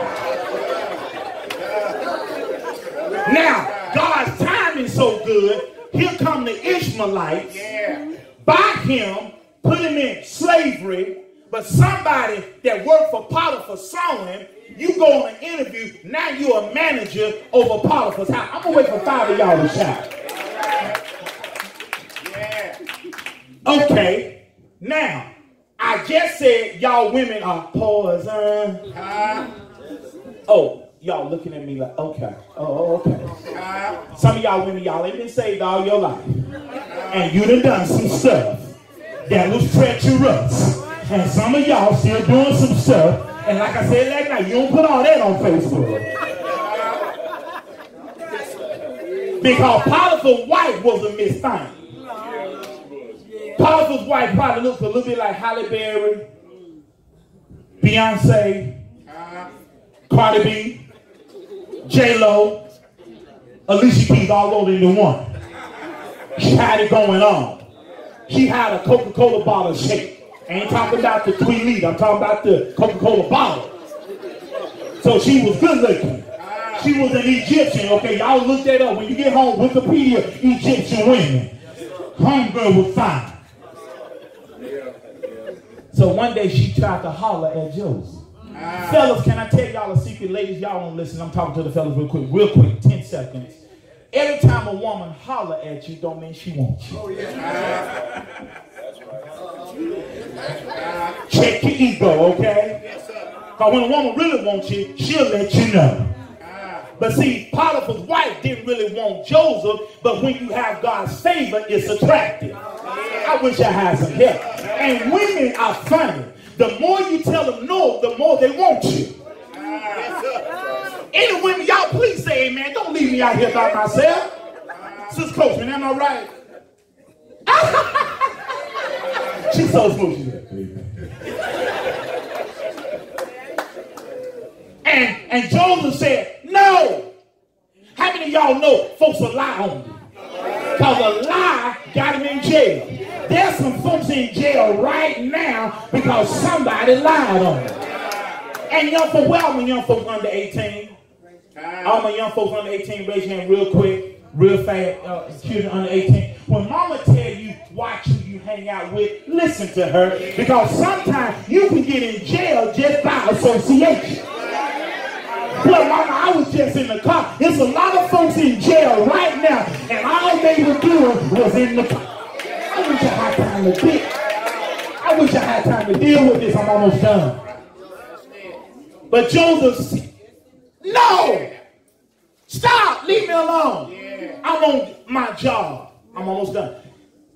Now, God's timing so good, here come the Ishmaelites, buy him, put him in slavery, but somebody that worked for Potiphar saw him. You go on an interview, now you're a manager over Potiphar's house. I'm going to wait for 5 of y'all to shout. Okay, now, I just said y'all women are poison. Oh, y'all looking at me like, okay. Oh, okay. Some of y'all women, y'all ain't been saved all your life. And you done some stuff that was treacherous. And some of y'all still doing some stuff. And like I said last night, you don't put all that on Facebook. Because Potiphar's wife was a Miss Thing. Potiphar's wife probably looked a little bit like Halle Berry, Beyonce, Cardi B, J-Lo, Alicia Keys all rolled into one. She had it going on. She had a Coca-Cola bottle shape. I ain't talking about the 3 liter. I'm talking about the Coca-Cola bottle. So she was good looking. She was an Egyptian. Okay, y'all look that up. When you get home, Wikipedia, Egyptian women. Homegirl was fine. So one day she tried to holler at Joseph. Fellas, can I tell y'all a secret? Ladies, y'all don't listen. I'm talking to the fellas real quick, 10 seconds. Every time a woman holler at you, don't mean she wants you. Check your ego, okay? Because when a woman really wants you, she'll let you know. But see, Potiphar's wife didn't really want Joseph, but when you have God's favor, it's attractive. I wish I had some help. And women are funny. The more you tell them no, the more they want you. Any women, y'all please say amen. Don't leave me out here by myself. Sis Coachman, am I right? She's so smooth. She's like, and Joseph said, no. How many of y'all know folks will lie on you? Because a lie got him in jail. There's some folks in jail right now because somebody lied on them. And young folks, well, I'm a young folks under 18. All my young folks under 18, raise your hand real quick, real fast, children under 18. When mama tell you watch who you hang out with, listen to her, because sometimes you can get in jail just by association. Well, mama, I was just in the car. There's a lot of folks in jail right now, and all they were doing was in the car. I wish I had time to deal. I wish I had time to deal with this. I'm almost done. But Joseph said, no! Stop! Leave me alone. I'm on my job. I'm almost done.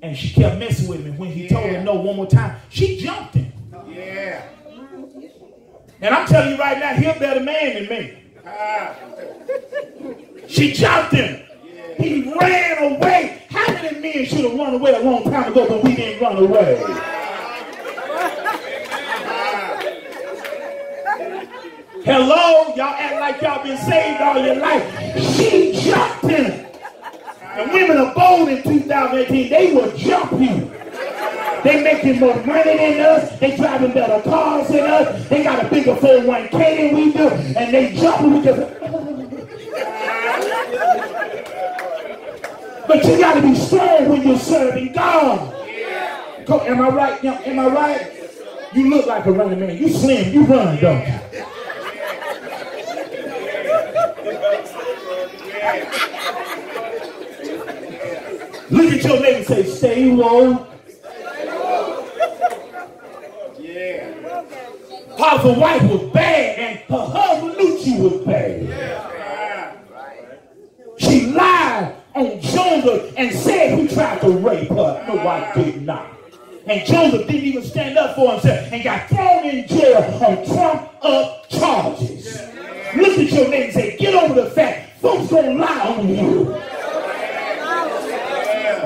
And she kept messing with me. When he told her no one more time, she jumped him. And I'm telling you right now, he's a better man than me. She jumped him. He ran away. How many men should have run away a long time ago, but we didn't run away? Hello? Y'all act like y'all been saved all your life. She jumped him. And women are bold in 2018. They will jump you. They making more money than us. They driving better cars than us. They got a bigger 401k than we do. And they jumping because... But you got to be strong when you're serving God. Am I right? Am I right? You look like a running man. You slim. You run, don't you? Look at your neighbor and say, stay woke. Potiphar's wife was bad, and her husband knew she was bad. She lied on Joseph and said he tried to rape her. No, I did not. And Joseph didn't even stand up for himself and got thrown in jail jail on trumped-up charges. Look at your name and say, get over the fact folks gonna lie on you.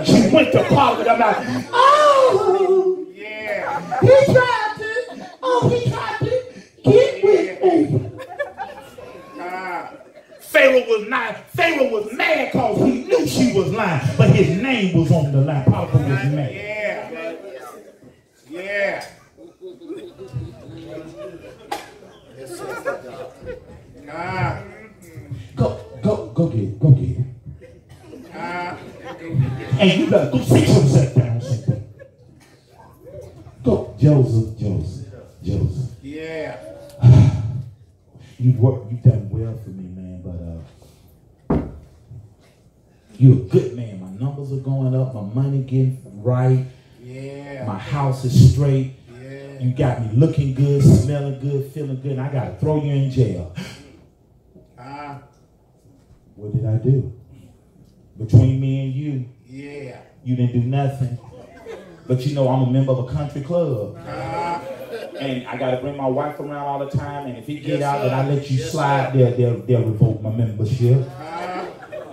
She went to Parliament. I'm like, oh, yeah. He tried to get with me. Pharaoh was mad because he knew she was lying, but his name was on the line. Potiphar was mad. Yeah. Go get it. And you better go sit yourself down. Go, Joseph. Yeah. You've done well for me, man, but you're a good man. My numbers are going up, my money getting right. Yeah. My house is straight. Yeah. You got me looking good, smelling good, feeling good, and I gotta throw you in jail. What did I do? Between me and you, you didn't do nothing. But you know I'm a member of a country club. And I gotta bring my wife around all the time, and if he get out and I let you slide, they'll revoke my membership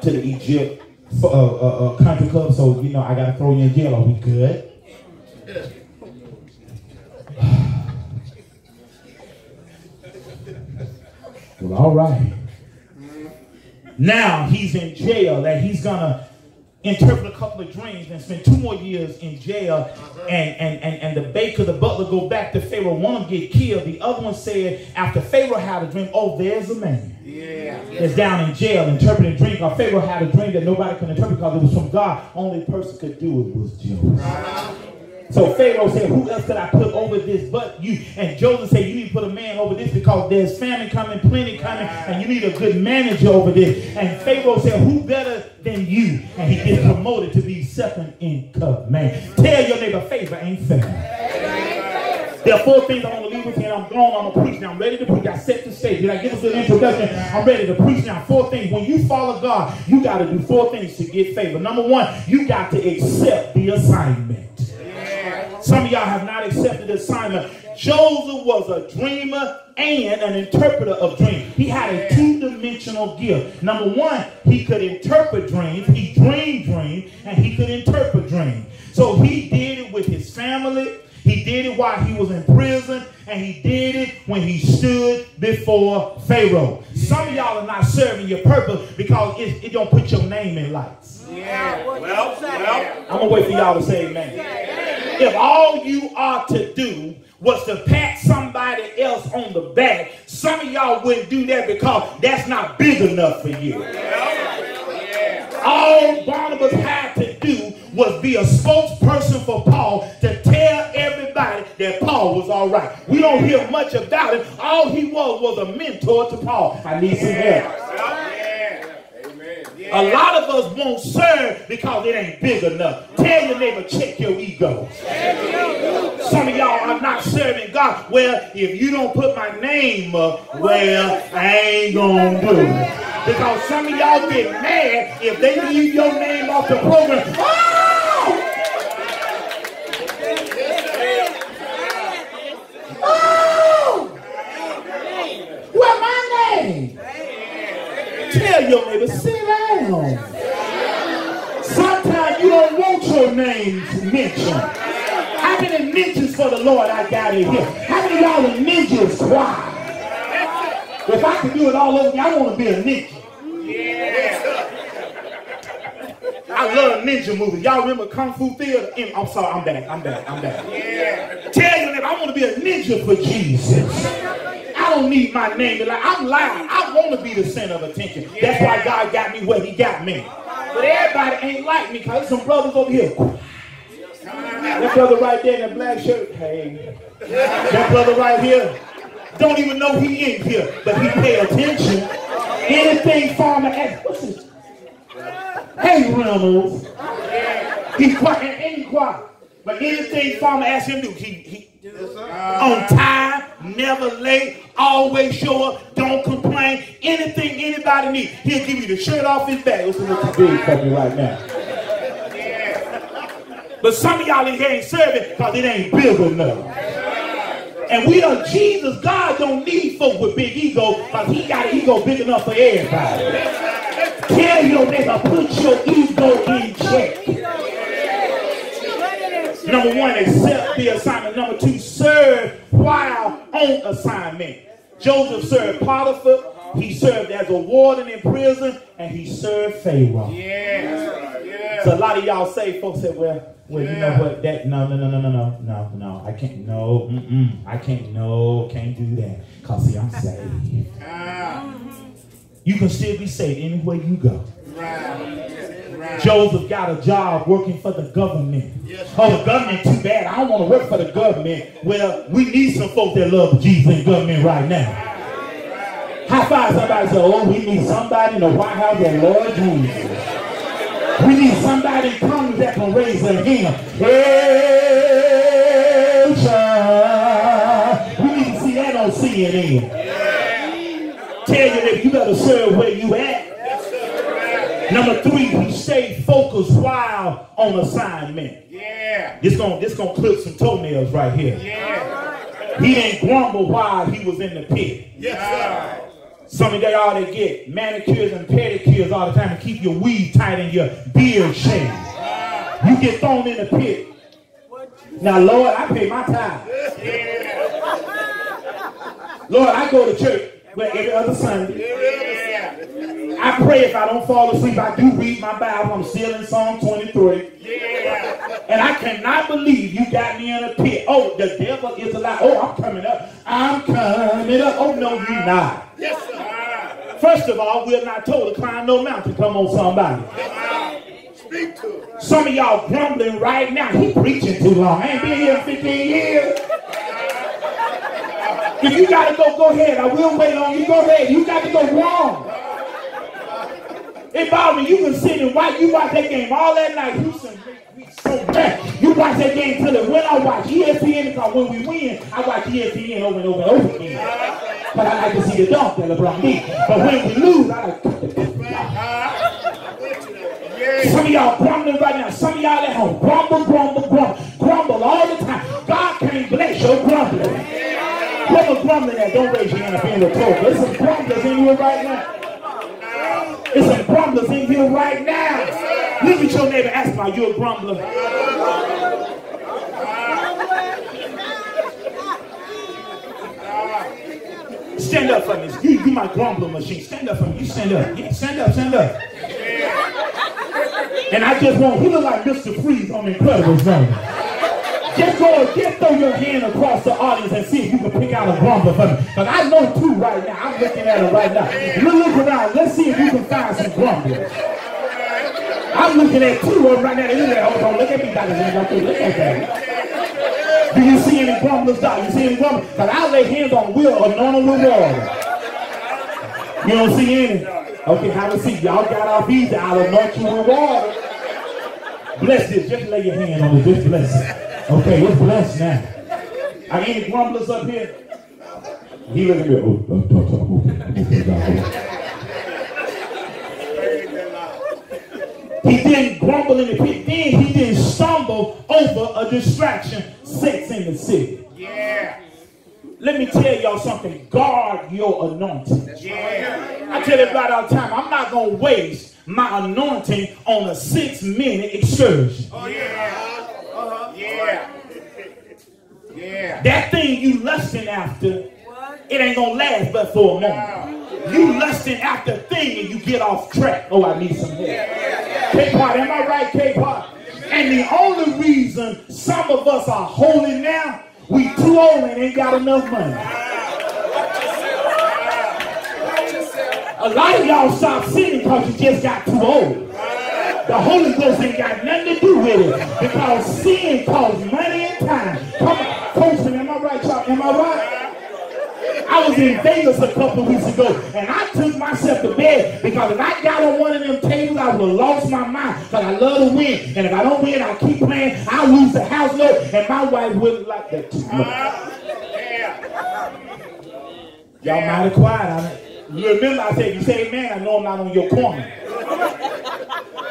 to the Egypt country club. So you know I gotta throw you in jail. Are we good? Well, all right. Now he's in jail, and he's gonna interpret a couple of dreams and spend 2 more years in jail. And the baker, the butler, go back to Pharaoh. One of them get killed. The other one said, after Pharaoh had a dream, oh, there's a man that's down in jail interpreting dreams. Because Pharaoh had a dream that nobody could interpret because it was from God. Only person could do it was Joseph. So Pharaoh said, who else could I put over this but you? And Joseph said, you need to put a man over this because there's famine coming, plenty coming, and you need a good manager over this. And Pharaoh said, who better than you? And he gets promoted to be second in command. Tell your neighbor, favor ain't fair. There are 4 things I want to leave with you, and I'm gone. I'm going to preach now. I'm ready to preach. I set the stage. Did I give us an introduction? I'm ready to preach now. 4 things. When you follow God, you got to do 4 things to get favor. Number 1, you got to accept the assignment. Some of y'all have not accepted the assignment. Joseph was a dreamer and an interpreter of dreams. He had a 2-dimensional gift. Number 1, he could interpret dreams. He dreamed dreams, and he could interpret dreams. So he did it with his family. He did it while he was in prison, and he did it when he stood before Pharaoh. Some of y'all are not serving your purpose because it don't put your name in lights. Yeah. Well, I'm going to wait for y'all to say amen. If all you are to do was to pat somebody else on the back, some of y'all wouldn't do that because that's not big enough for you. All Barnabas had to do was be a spokesperson for Paul to tell everybody that Paul was all right. We don't hear much about it. All he was a mentor to Paul. I need some help. A lot of us won't serve because it ain't big enough. Tell your neighbor, check your ego. Some of y'all are not serving God. Well, if you don't put my name up, well, I ain't gonna do it. Because some of y'all get mad if they leave your name off the program. Oh! Oh! Where's my name? Tell your neighbor, sit down. Sometimes you don't want your name mentioned. How many ninjas for the Lord I got in here? How many of y'all are ninjas? Why? If I could do it all over again, I want to be a ninja. I love ninja movies. Y'all remember Kung Fu Theater? I'm sorry, I'm back. Tell your neighbor, I want to be a ninja for Jesus. I don't need my name. I'm loud. I want to be the center of attention. That's why God got me where he got me. But everybody ain't like me because there's some brothers over here. That brother right there in that black shirt. Hey. That brother right here. Don't even know he in here, but he pay attention. Anything farmer asks, what's this? Hey, Reynolds. He's quiet and ain't quiet. But anything farmer asks him to do, he on time, never late, always show up, don't complain. Anything anybody needs, he'll give you the shirt off his back. Listen to what you big for me right now. But some of y'all in here ain't serving because it ain't big enough. And we are Jesus. God don't need folk with big ego because he got an ego big enough for everybody. Tell your neighbor, put your ego in check. Number one, accept the assignment. Number two, serve while on assignment. Joseph served Potiphar. He served as a warden in prison, and he served Pharaoh. Yeah. So a lot of y'all say, folks say, well, you know what? That no, I can't. No, I can't. No, can't do that. Cause see, I'm saved. You can still be saved anywhere you go. Right. Joseph got a job working for the government. Oh, the government too bad. I don't want to work for the government. Well, we need some folks that love Jesus in government right now. High five somebody say, oh, we need somebody in the White House that loves Jesus. We need somebody in Congress that can raise their hand. Hey, child. We need to see that on CNN. Tell you that you better serve where you at. Number three, he stayed focused while on assignment. Yeah. This gonna clip some toenails right here. Yeah. He didn't grumble while he was in the pit. Yes, sir. Some of y'all that get manicures and pedicures all the time and keep your weave tight and your beard shaved. You get thrown in the pit. Now, Lord, I pay my tithe. Lord, I go to church every other Sunday. I pray if I don't fall asleep, I do read my Bible. I'm still in Psalm 23. And I cannot believe you got me in a pit. Oh, the devil is a lie. Oh, I'm coming up. I'm coming up. Oh, no, you're not. Yes, sir. First of all, we're not told to climb no mountain. Come on, somebody. Speak to it. Some of y'all grumbling right now. He preaching too long. I ain't been here 15 years. If you got to go ahead. I will wait on you. Go ahead. You got to go wrong. It bothers me. You can sit and watch. You watch that game all that night. Houston, so bad. You watch that game till it win. I watch ESPN because when we win, I watch ESPN over and over and over again. But I like to see the dunk that LeBron did. But when we lose, I like to some of y'all grumbling right now. Some of y'all at home grumble all the time. God can't bless your grumbling. Whoever grumbling at, don't raise your hand up in the talk. There's some grumblers in here right now. There's some grumblers in here right now. Look at your neighbor, ask about you a grumbler. Stand up for me. You my grumbler machine. Stand up for me. You stand up. Yeah, stand up. And I just want, he look like Mr. Freeze on Incredibles, don't he? Just throw your hand across the audience and see if you can pick out a grumbler for me. Because I know two right now. I'm looking at them right now. Look around. Let's see if you can find some grumblers. I'm looking at two of them right now. Hold on. Look at me, Dr. Look at that. Do you see any grumblers, Doc? You see any grumblers? Because I'll lay hands on Will, anoint them with water. You don't see any? Okay, have a seat. Y'all got off easy. I'll anoint you with water. Bless this. Just lay your hand on it. Just bless it. Okay, it's blessed now. Are any grumblers up here? He look at me. He didn't grumble in the pit. Then he didn't stumble over a distraction. Sex in the city. Yeah. Let me tell y'all something. Guard your anointing. Yeah. I tell everybody all the time, I'm not going to waste my anointing on a 6-minute excursion. Oh, yeah. Yeah. That thing you lusting after, it ain't going to last but for a moment. You lusting after a thing and you get off track. Oh, I need some help. K-Pot, am I right, K-Pot? And the only reason some of us are holy now, we too old and ain't got enough money. A lot of y'all stop sinning because you just got too old. The Holy Ghost ain't got nothing to do with it because sin costs money and time. Come on, Coachman, am I right, y'all? Am I right? I was in Vegas a couple of weeks ago, and I took myself to bed because if I got on one of them tables, I would have lost my mind because I love to win. And if I don't win, I'll keep playing. I'll lose the house note, and my wife wouldn't like that too much. Y'all mighty quiet. Remember, I said, you say amen, I know I'm not on your corner.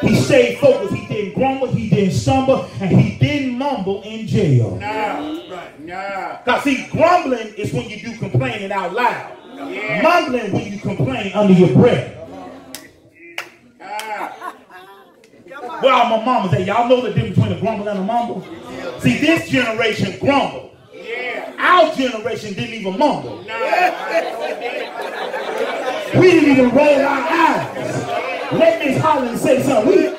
He stayed focused. He did didn't grumble, he didn't stumble, and he didn't mumble in jail. No. Because see, grumbling is when you do complaining out loud. Yeah. Mumbling when you complain under your breath. Well, my mama said, y'all know the difference between a grumble and a mumble? See, this generation grumbled. Yeah. Our generation didn't even mumble. We didn't even roll our eyes. Let Miss Holland say something.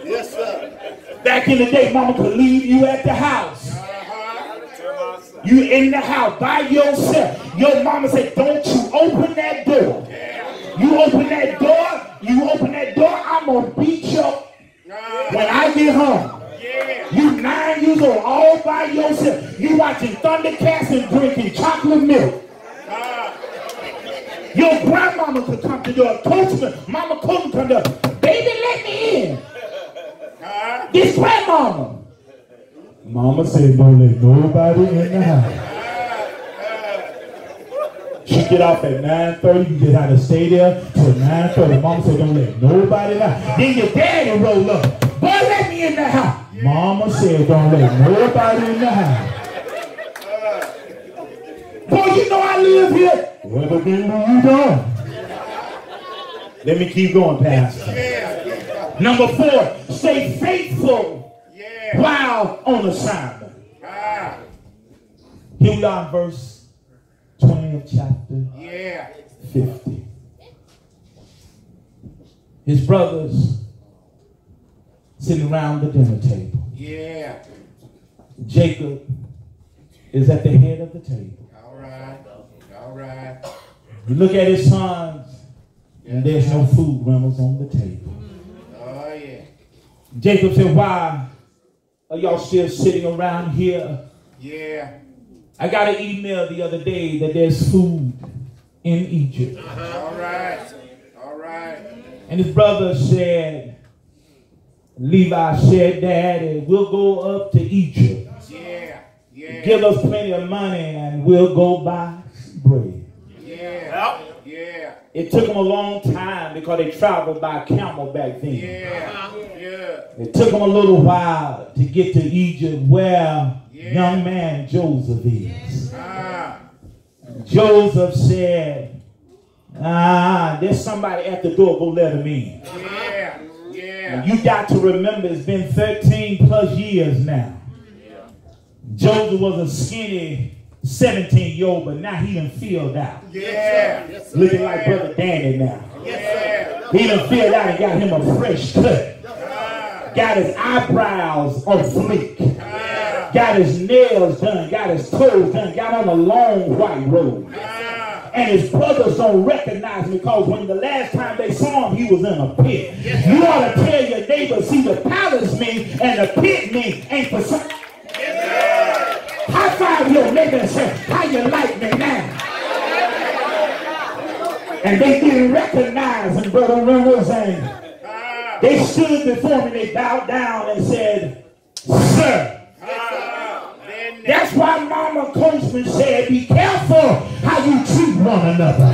Yes, sir. Back in the day, mama could leave you at the house. You in the house by yourself. Your mama said, don't you open that door. You open that door, I'm going to beat you up when I get home. You 9 years old, all by yourself. You watching Thundercats and drinking chocolate milk. Your grandmama could come to your coachman. Mama couldn't come to, baby, let me in. This grandmama. Mama said, don't let nobody in the house. She get off at 9:30. You just had to stay there till 9:30. Mama said, don't let nobody in the house. Then your daddy roll up. Boy, let me in the house. Mama said, don't let nobody in the house. Boy, you know I live here. What the hell are you doing? Let me keep going, Pastor. Number 4, stay faithful while on assignment. Here we are in verse 20 of chapter 50. His brothers sitting around the dinner table. Jacob is at the head of the table. All right. You look at his sons, and there's no food runnels on the table. Oh, yeah. Jacob said, why are y'all still sitting around here? Yeah. I got an email the other day that there's food in Egypt. All right. And his brother said, Levi said, Daddy, we'll go up to Egypt. Yeah. Give us plenty of money and we'll go buy bread. Yeah. It took them a long time because they traveled by camel back then. Yeah. It took them a little while to get to Egypt where young man Joseph is. Joseph said, there's somebody at the door, go let him in. And you got to remember, it's been 13 plus years now. Joseph was a skinny 17-year-old, but now he done filled out. Looking like Brother Danny now. He done filled out and got him a fresh cut. Got his eyebrows on fleek. Got his nails done. Got his toes done. Got on a long white robe. And his brothers don't recognize him because when the last time they saw him, he was in a pit. You ought to tell your neighbor, see, the palace mean and the pit mean ain't for some. High five your neighbor and say, how you like me now? And they didn't recognize him, Brother Reynolds, and they stood before me, they bowed down and said, sir. That's why Mama Coachman said, be careful how you treat one another.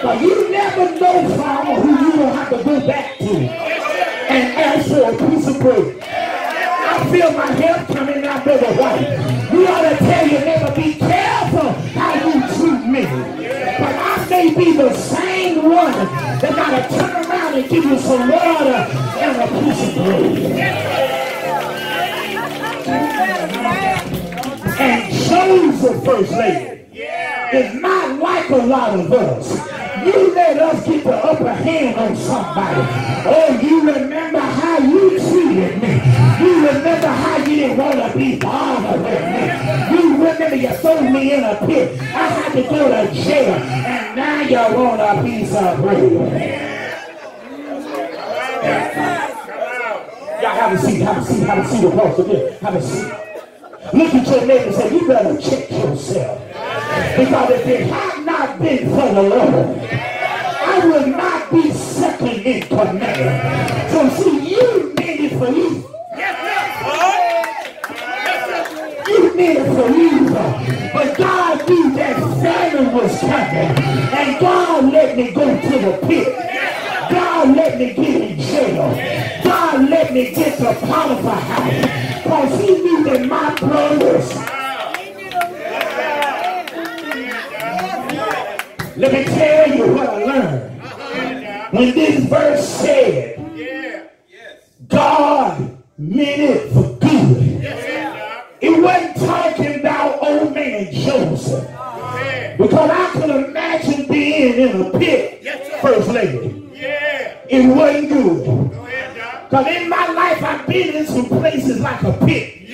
But you never know, Farmer, who you will have to go back to and ask for a piece of bread. I feel my help coming out, Brother White. You ought to tell your neighbor, be careful how you treat me. But I may be the same one that got to turn around and give you some water and a piece of bread. And Joseph, first lady, is not like a lot of us. You let us get the upper hand on somebody. Oh, you remember how you treated me. You remember how you didn't want to be bothered with me. You remember you threw me in a pit. I had to go to jail. And now you want a piece of bread. Y'all have a seat across the bed. Have a seat. Look at your neighbor and say, you better check yourself. Because if it had not been for the Lord, I would not be second in command. So see, you need it for you. You need it for you. But God knew that famine was coming. And God God let me go to the pit. God let me get in jail. God let me get to Potiphar's house. Because he knew that my brothers. Let me tell you what I learned. When this verse said, God meant it for good. It wasn't talking about old man Joseph. Because I could imagine being in a pit, First Lady. It wasn't good. Because in my life I've been in some places like a pit.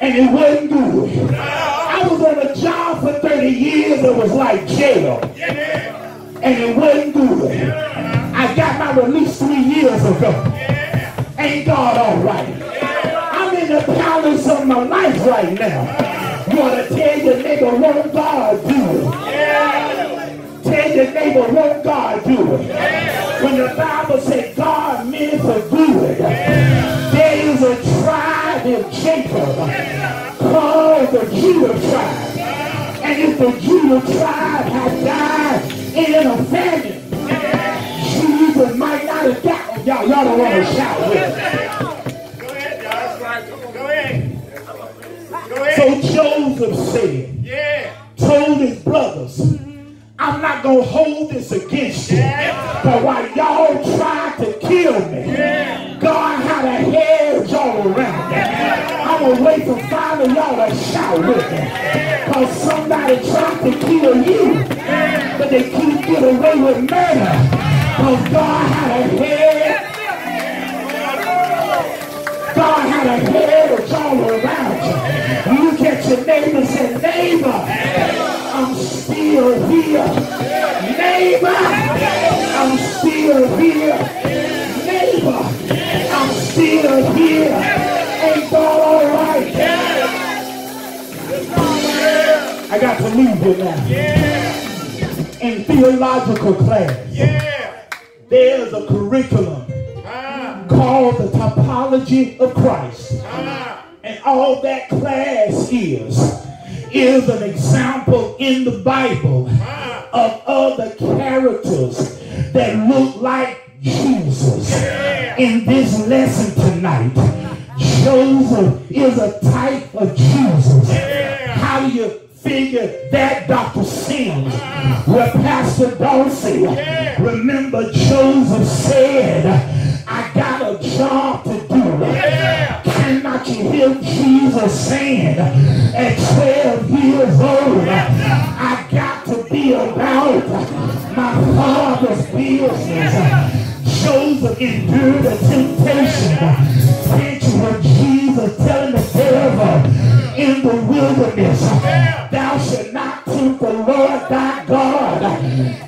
And it wasn't good. I was on a job for 30 years that was like jail. And it wasn't good. I got my release 3 years ago. Ain't God all right? I'm in the balance of my life right now. You ought to tell your neighbor, won't God do it? Tell your neighbor, won't God do it? When the Bible said God meant it for good, there is a tribe in Jacob called the Judah tribe. And if the Judah tribe had died in a famine, Jesus might not have got them. Y'all don't want to shout with it. Go ahead, Josh. Right. Go ahead. Go ahead. So Joseph said, told his brothers, I'm not going to hold this against you. But while y'all tried to kill me, God had a hedge all around me. I'm going to wait for 5 of y'all to shout with me. Because somebody tried to kill you, but they couldn't get away with murder. Because God had a hedge. God had a hedge all around you. You get your neighbor and say, neighbor, I'm still here. Neighbor, I'm still here. Neighbor, I'm still here. Ain't God all right? I got to leave you now. In theological class, there's a curriculum called the typology of Christ. And all that class is an example in the Bible of other characters that look like Jesus. In this lesson tonight, Joseph is a type of Jesus. How do you figure that, Dr. Sims? Well, Pastor Dawson, remember Joseph said, I got a job to do. Cannot you hear Jesus saying, at 12 years old, I got to be about my Father's business. Joseph endured a temptation. Picture of Jesus telling the devil in the wilderness, thou shalt not tempt the Lord thy God.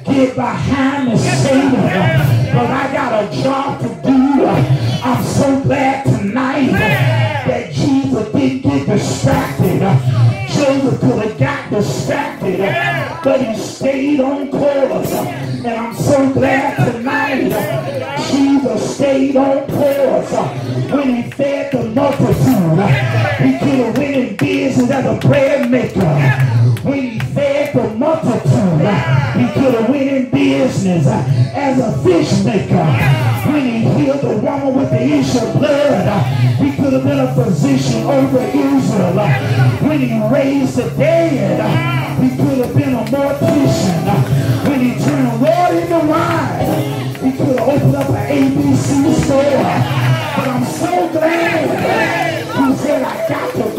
Get behind me, Satan, because I got a job to do. I'm so glad tonight that Jesus didn't get distracted. Joseph could have got distracted, but he stayed on course. And I'm so glad tonight Jesus stayed on course. When he fed the multitude, he could have went in business as a bread maker. When he fed the multitude, he could have went in business as a fish maker. When he healed the woman with the issue of blood, he could have been a physician over Israel. When he raised the dead, he could have been a mortician. When he turned water into wine, he could have opened up an ABC store. But I'm so glad he said, I got to